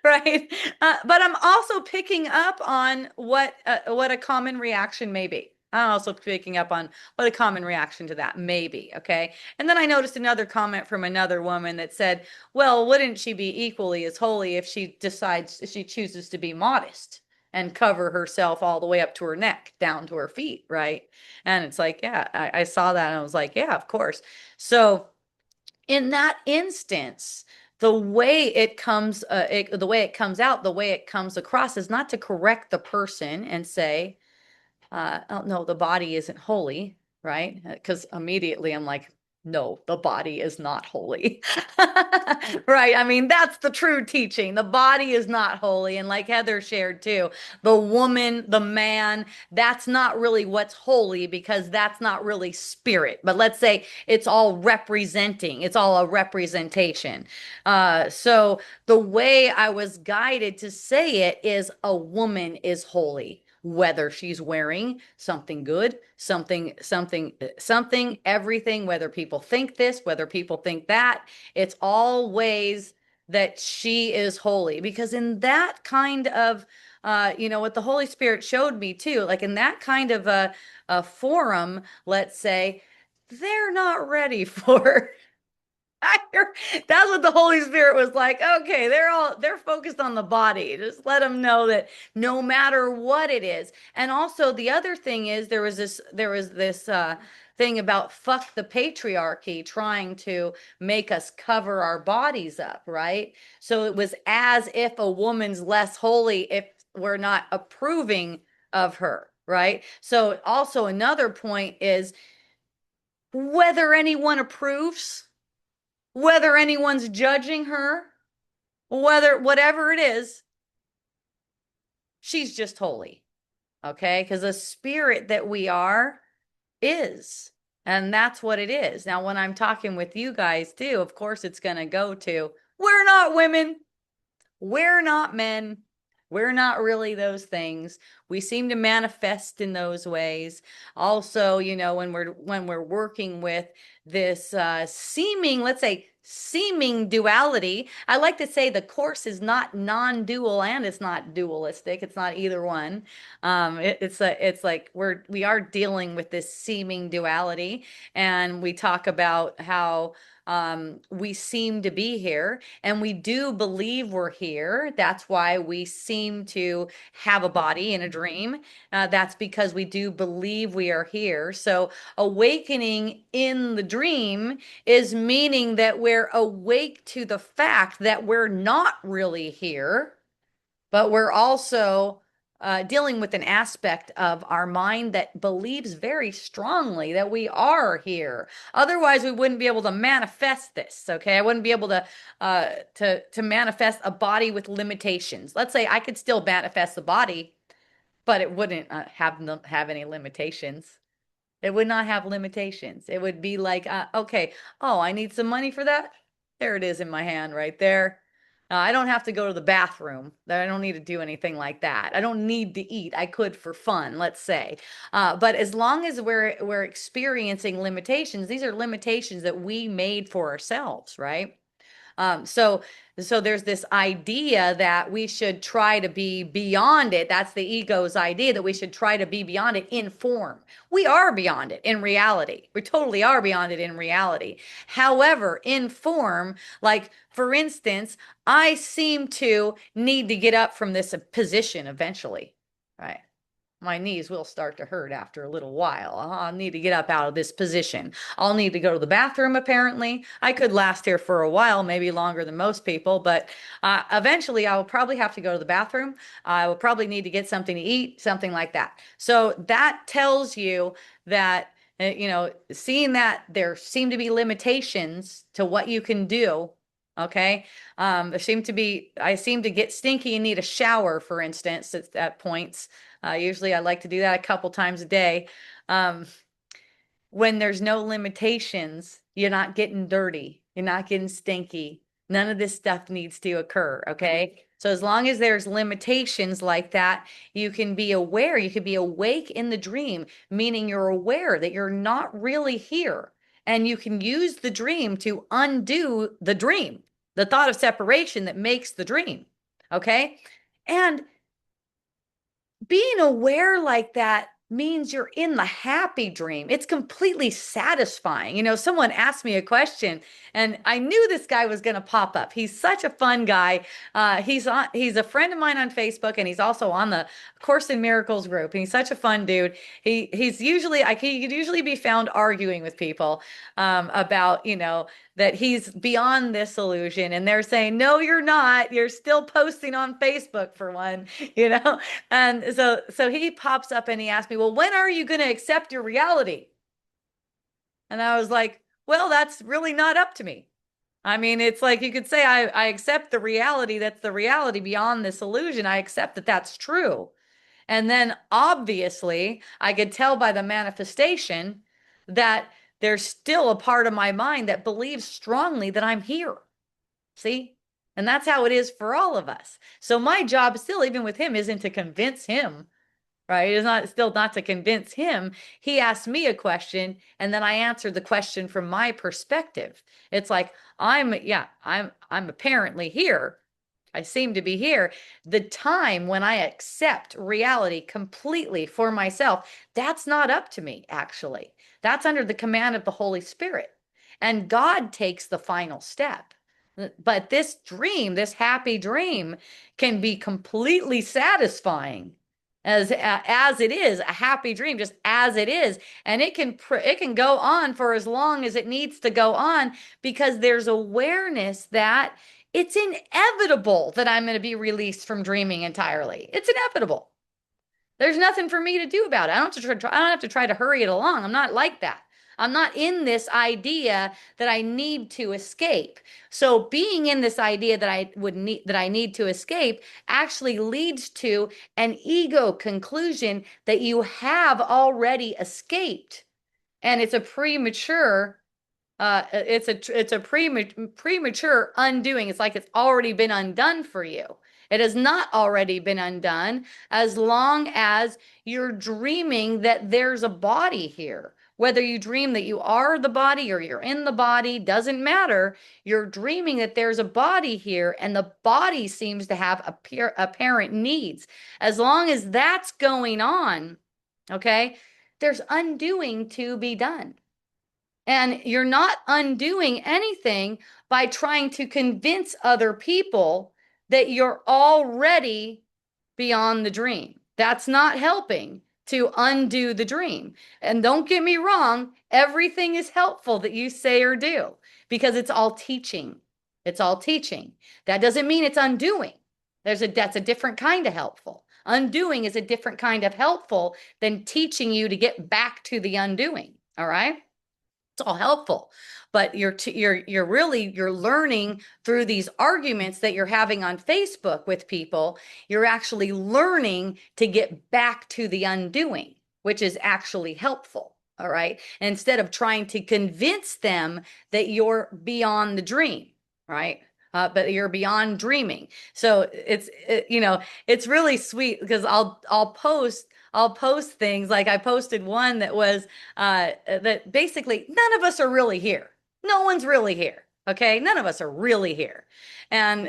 Right. But I'm also picking up on what a common reaction may be. I'm also picking up on what a common reaction to that may be. Okay. And then I noticed another comment from another woman that said, well, wouldn't she be equally as holy if she chooses to be modest and cover herself all the way up to her neck, down to her feet? Right. And it's like, yeah, I saw that and I was like, yeah, of course. So in that instance, the way it comes out, the way it comes across is not to correct the person and say, oh no, the body isn't holy, right? Because immediately I'm like, no, the body is not holy. Right? I mean, that's the true teaching. The body is not holy. And like Heather shared too, the woman, the man, that's not really what's holy, because that's not really spirit. But let's say it's all representing, it's all a representation. So the way I was guided to say it is, a woman is holy, whether she's wearing something good, something, everything, whether people think this, whether people think that, it's all ways that she is holy. Because in that kind of, what the Holy Spirit showed me too, like in that kind of a forum, let's say, they're not ready for that's what the Holy Spirit was like. Okay, they're focused on the body. Just let them know that no matter what it is. And also the other thing is, there was this thing about fuck the patriarchy trying to make us cover our bodies up, right? So it was as if a woman's less holy if we're not approving of her, right? So also another point is, whether anyone approves, whether anyone's judging her, whatever it is, she's just holy. Okay. Because the spirit that we are is. And that's what it is. Now, when I'm talking with you guys too, of course, it's going to go to, we're not women. We're not men. We're not really those things. We seem to manifest in those ways. Also, when we're working with this let's say, seeming duality. I like to say the course is not non-dual and it's not dualistic. It's not either one. It's like we are dealing with this seeming duality, and we talk about how we seem to be here, and we do believe we're here. That's why we seem to have a body in a dream. That's because we do believe we are here. So, awakening in the dream is meaning that we're awake to the fact that we're not really here. but we're also dealing with an aspect of our mind that believes very strongly that we are here. Otherwise, we wouldn't be able to manifest this. Okay, I wouldn't be able to manifest a body with limitations. Let's say I could still manifest the body, but it wouldn't have any limitations. It would not have limitations. It would be like, okay, oh, I need some money for that. There it is in my hand right there. I don't have to go to the bathroom. I don't need to do anything like that. I don't need to eat. I could for fun, let's say. But as long as we're experiencing limitations, these are limitations that we made for ourselves, right? So there's this idea that we should try to be beyond it. That's the ego's idea that we should try to be beyond it in form. We are beyond it in reality. We totally are beyond it in reality. However, in form, like for instance, I seem to need to get up from this position eventually, right? My knees will start to hurt after a little while. I'll need to get up out of this position. I'll need to go to the bathroom, apparently. I could last here for a while, maybe longer than most people, but eventually I will probably have to go to the bathroom. I will probably need to get something to eat, something like that. So that tells you that, seeing that there seem to be limitations to what you can do. Okay. I seem to get stinky and need a shower, for instance, at points. Usually I like to do that a couple times a day. Um, when there's no limitations, you're not getting dirty, you're not getting stinky. None of this stuff needs to occur. Okay. So as long as there's limitations like that, you can be aware, you can be awake in the dream, meaning you're aware that you're not really here. And you can use the dream to undo the dream, the thought of separation that makes the dream. Okay. And being aware like that means you're in the happy dream. It's completely satisfying. Someone asked me a question and I knew this guy was going to pop up. He's such a fun guy. He's a friend of mine on Facebook and he's also on the Course in Miracles group. And he's such a fun dude. He could usually be found arguing with people about, that he's beyond this illusion. And they're saying, no, you're not. You're still posting on Facebook for one, you know? And so he pops up and he asked me, well, when are you going to accept your reality? And I was like, well, that's really not up to me. I mean, it's like you could say, I accept the reality. That's the reality beyond this illusion. I accept that that's true. And then obviously, I could tell by the manifestation that there's still a part of my mind that believes strongly that I'm here. See? And that's how it is for all of us. So my job still, even with him, isn't to convince him, right? It's not still not to convince him. He asked me a question and then I answered the question from my perspective. It's like, I'm apparently here. I seem to be here. The time when I accept reality completely for myself, that's not up to me, actually. That's under the command of the Holy Spirit. And God takes the final step. But this dream, this happy dream, can be completely satisfying as it is a happy dream, just as it is, and it can go on for as long as it needs to go on because there's awareness that it's inevitable that I'm going to be released from dreaming entirely. It's inevitable. There's nothing for me to do about it. I don't have to try to hurry it along. I'm not like that. I'm not in this idea that I need to escape. So being in this idea that I need to escape actually leads to an ego conclusion that you have already escaped. And it's a premature undoing. It's like it's already been undone for you. It has not already been undone as long as you're dreaming that there's a body here. Whether you dream that you are the body or you're in the body, doesn't matter. You're dreaming that there's a body here and the body seems to have apparent needs. As long as that's going on, okay, there's undoing to be done. And you're not undoing anything by trying to convince other people that you're already beyond the dream. That's not helping to undo the dream. And don't get me wrong, everything is helpful that you say or do because it's all teaching. It's all teaching. That doesn't mean it's undoing. That's a different kind of helpful. Undoing is a different kind of helpful than teaching you to get back to the undoing. All right. It's all helpful, but you're really you're learning through these arguments that you're having on Facebook with people. You're actually learning to get back to the undoing, which is actually helpful. All right. And instead of trying to convince them that you're beyond the dream, right? But you're beyond dreaming. So it's really sweet because I'll post things like I posted one that was that basically none of us are really here. No one's really here. Okay. None of us are really here. And,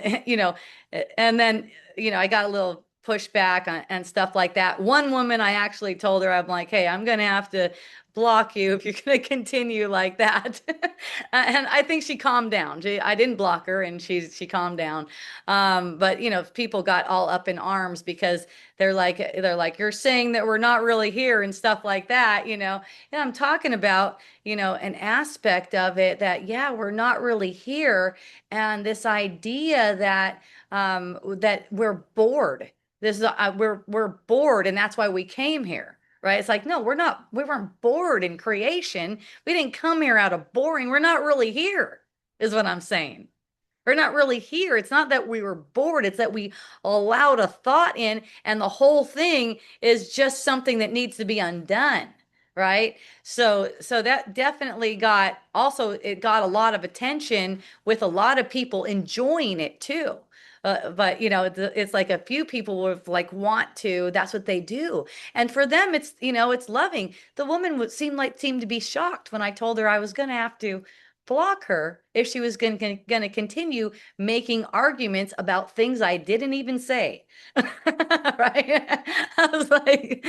and then, I got a little pushback and stuff like that. One woman, I actually told her, I'm like, hey, I'm going to have to block you if you're going to continue like that. And I think she calmed down. I didn't block her and she calmed down. But people got all up in arms because they're like, you're saying that we're not really here and stuff like that, And I'm talking about, an aspect of it that, yeah, we're not really here. And this idea that we're bored. This is we're bored, and that's why we came here, right? It's like, no, we're not. We weren't bored in creation. We didn't come here out of boring. We're not really here, is what I'm saying. We're not really here. It's not that we were bored. It's that we allowed a thought in, and the whole thing is just something that needs to be undone, right? So that definitely it got a lot of attention with a lot of people enjoying it too. But it's like a few people would like want to. That's what they do, and for them, it's loving. The woman would seemed to be shocked when I told her I was going to have to block her if she was going to continue making arguments about things I didn't even say. Right? I was like,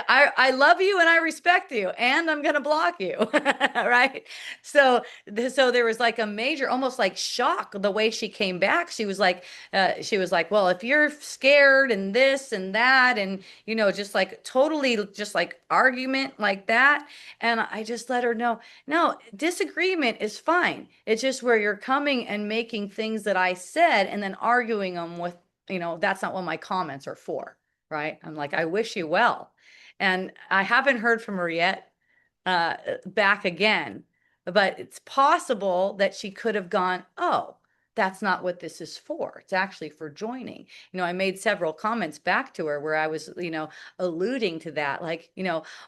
I love you and I respect you, and I'm going to block you. Right? So there was like a major, almost like shock the way she came back. She was like, well, if you're scared and this and that, and just like totally, just like argument like that. And I just let her know, no, disagreement is fine. It's just where you're coming and making things that I said and then arguing them with, that's not what my comments are for, right? I'm like, I wish you well. And I haven't heard from her yet, back again, but it's possible that she could have gone, oh, that's not what this is for. It's actually for joining. I made several comments back to her where I was, alluding to that. Like,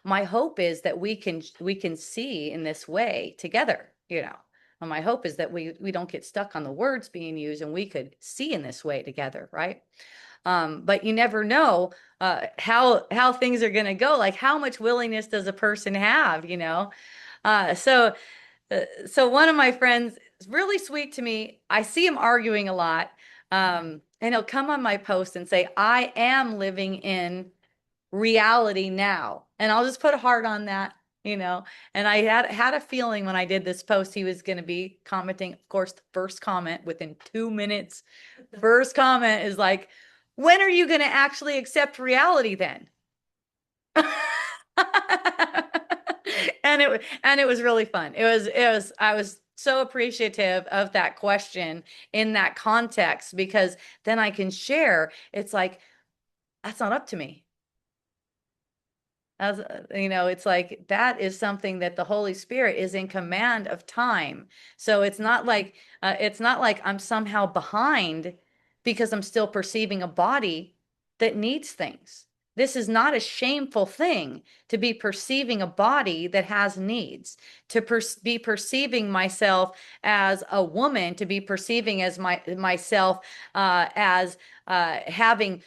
my hope is that we can see in this way together, And my hope is that we don't get stuck on the words being used and we could see in this way together, right? But you never know how things are going to go. Like, how much willingness does a person have, Uh, so so one of my friends is really sweet to me. I see him arguing a lot. And he'll come on my post and say, I am living in reality now. And I'll just put a heart on that, And I had a feeling when I did this post, he was going to be commenting. Of course, the first comment within 2 minutes, first comment is like, when are you going to actually accept reality then? And it was really fun. I was so appreciative of that question in that context because then I can share. It's like, that's not up to me. As it's like that is something that the Holy Spirit is in command of time. So it's not like I'm somehow behind because I'm still perceiving a body that needs things. This is not a shameful thing to be perceiving a body that has needs, to be perceiving myself as a woman, to be perceiving as myself as having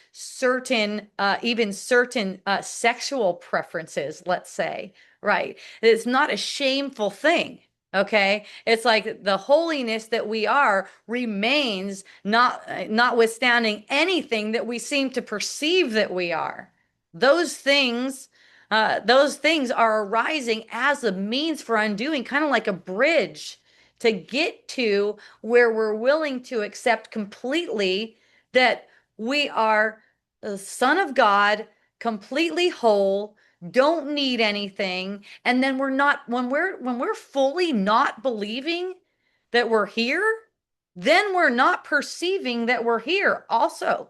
even certain sexual preferences, let's say, right? It's not a shameful thing. Okay. It's like the holiness that we are remains notwithstanding anything that we seem to perceive that we are. Those things, those things are arising as a means for undoing, kind of like a bridge to get to where we're willing to accept completely that we are the Son of God, completely whole, don't need anything, and then we're not when we're fully not believing that we're here, then we're not perceiving that we're here also.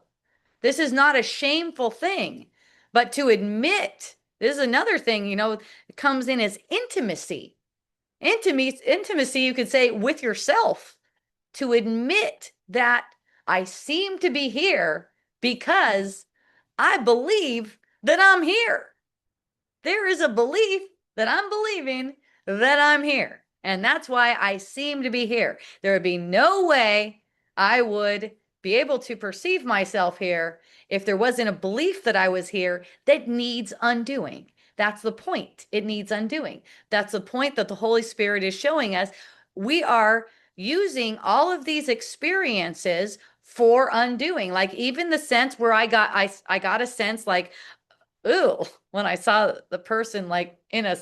This is not a shameful thing, but to admit, this is another thing, it comes in as intimacy. Intimacy, you could say, with yourself, to admit that I seem to be here because I believe that I'm here. There is a belief that I'm believing that I'm here. And that's why I seem to be here. There would be no way I would be able to perceive myself here if there wasn't a belief that I was here that needs undoing. That's the point. It needs undoing. That's the point that the Holy Spirit is showing us. We are using all of these experiences for undoing. Like even the sense where I got a sense like, ooh, when I saw the person like in a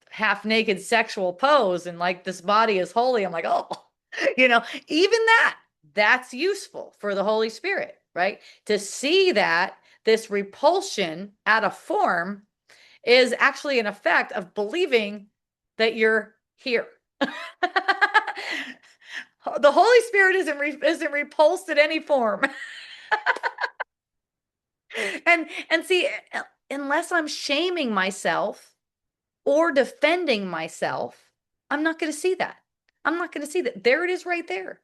half naked sexual pose and like this body is holy, I'm like, oh, even that's useful for the Holy Spirit, right? To see that this repulsion at a form is actually an effect of believing that you're here. The Holy Spirit isn't repulsed at any form. And see, unless I'm shaming myself or defending myself, I'm not going to see that. I'm not going to see that. There it is right there.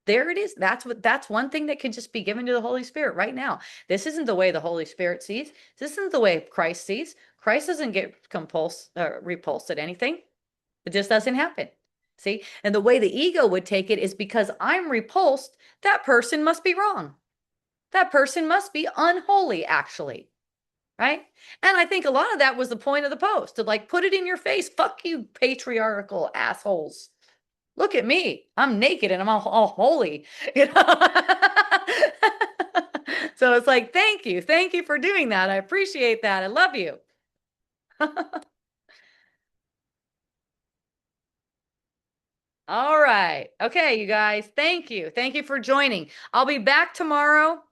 There it is. That's one thing that can just be given to the Holy Spirit right now. This isn't the way the Holy Spirit sees. This isn't the way Christ sees. Christ doesn't get repulsed at anything. It just doesn't happen. See? And the way the ego would take it is because I'm repulsed, that person must be wrong. That person must be unholy, actually. Right? And I think a lot of that was the point of the post to like put it in your face. Fuck you, patriarchal assholes. Look at me. I'm naked and I'm all holy. You know? So it's like, thank you. Thank you for doing that. I appreciate that. I love you. All right. Okay, you guys. Thank you. Thank you for joining. I'll be back tomorrow.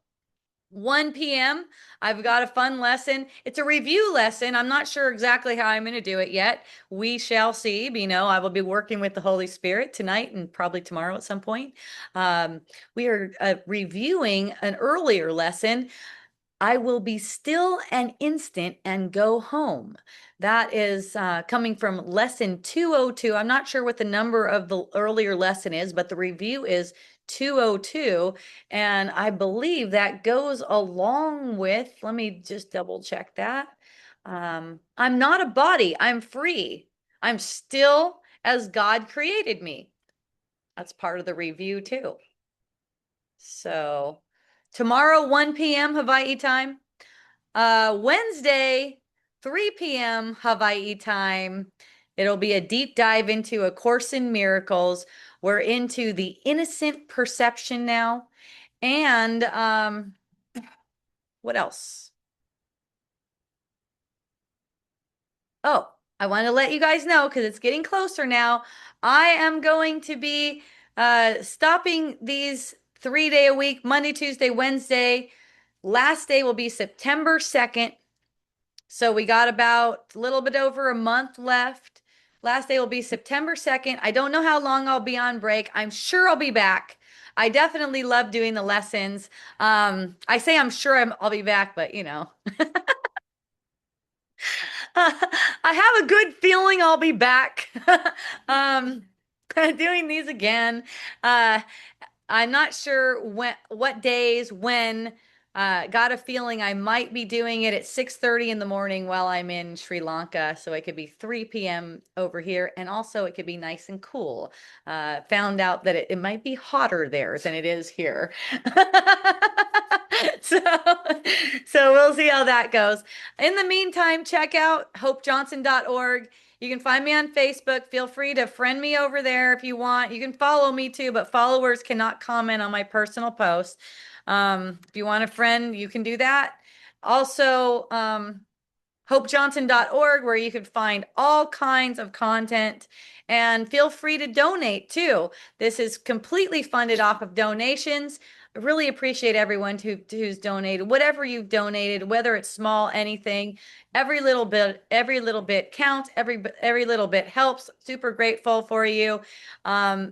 1 p.m. I've got a fun lesson. It's a review lesson. I'm not sure exactly how I'm going to do it yet. We shall see. I will be working with the Holy Spirit tonight and probably tomorrow at some point. We are reviewing an earlier lesson. I will be still an instant and go home. That is coming from lesson 202. I'm not sure what the number of the earlier lesson is, but the review is 202. And I believe that goes along with, let me just double check that. I'm not a body, I'm free. I'm still as God created me. That's part of the review too. So tomorrow, 1 p.m. Hawaii time. Wednesday, 3 p.m. Hawaii time. It'll be a deep dive into A Course in Miracles. We're into the innocent perception now. And what else? Oh, I want to let you guys know because it's getting closer now. I am going to be stopping these 3 day a week, Monday, Tuesday, Wednesday. Last day will be September 2nd. So we got about a little bit over a month left. Last day will be September 2nd. I don't know how long I'll be on break. I'm sure I'll be back. I definitely love doing the lessons. I say I'm sure I'll be back, but I have a good feeling I'll be back. um, doing these again. Uh, I'm not sure what days, when. Got a feeling I might be doing it at 6:30 in the morning while I'm in Sri Lanka. So it could be 3 p.m. over here. And also it could be nice and cool. Found out that it might be hotter there than it is here. So, so we'll see how that goes. In the meantime, check out hopejohnson.org. You can find me on Facebook. Feel free to friend me over there if you want. You can follow me too, but followers cannot comment on my personal posts. If you want a friend, you can do that. Also, hopejohnson.org, where you can find all kinds of content. And feel free to donate too. This is completely funded off of donations. I really appreciate everyone who's donated, whatever you've donated, whether it's small, anything. every little bit counts. Every little bit helps. Super grateful for you.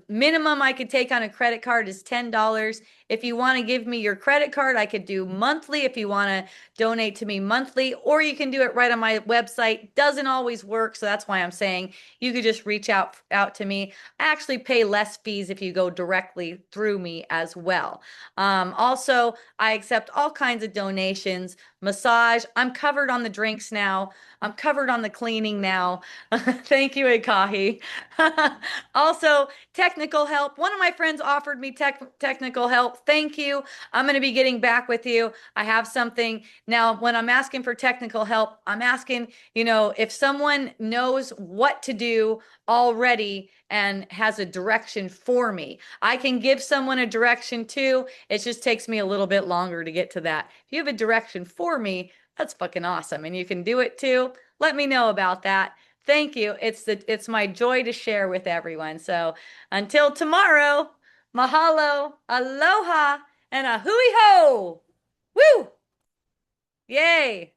Minimum I could take on a credit card is $10. If you want to give me your credit card, I could do monthly if you want to donate to me monthly, or you can do it right on my website. Doesn't always work, so that's why I'm saying you could just reach out to me. I actually pay less fees if you go directly through me as well. Also, I accept all kinds of donations, massage. I'm covered on the drinks now. I'm covered on the cleaning now. Thank you, Ikahi. Also, technical help. One of my friends offered me technical help. Thank you. I'm going to be getting back with you. I have something. Now, when I'm asking for technical help, I'm asking, if someone knows what to do already and has a direction for me. I can give someone a direction too. It just takes me a little bit longer to get to that. If you have a direction for me, that's fucking awesome. And you can do it too. Let me know about that. Thank you. It's my joy to share with everyone. So until tomorrow, mahalo, aloha, and a hui ho. Woo! Yay!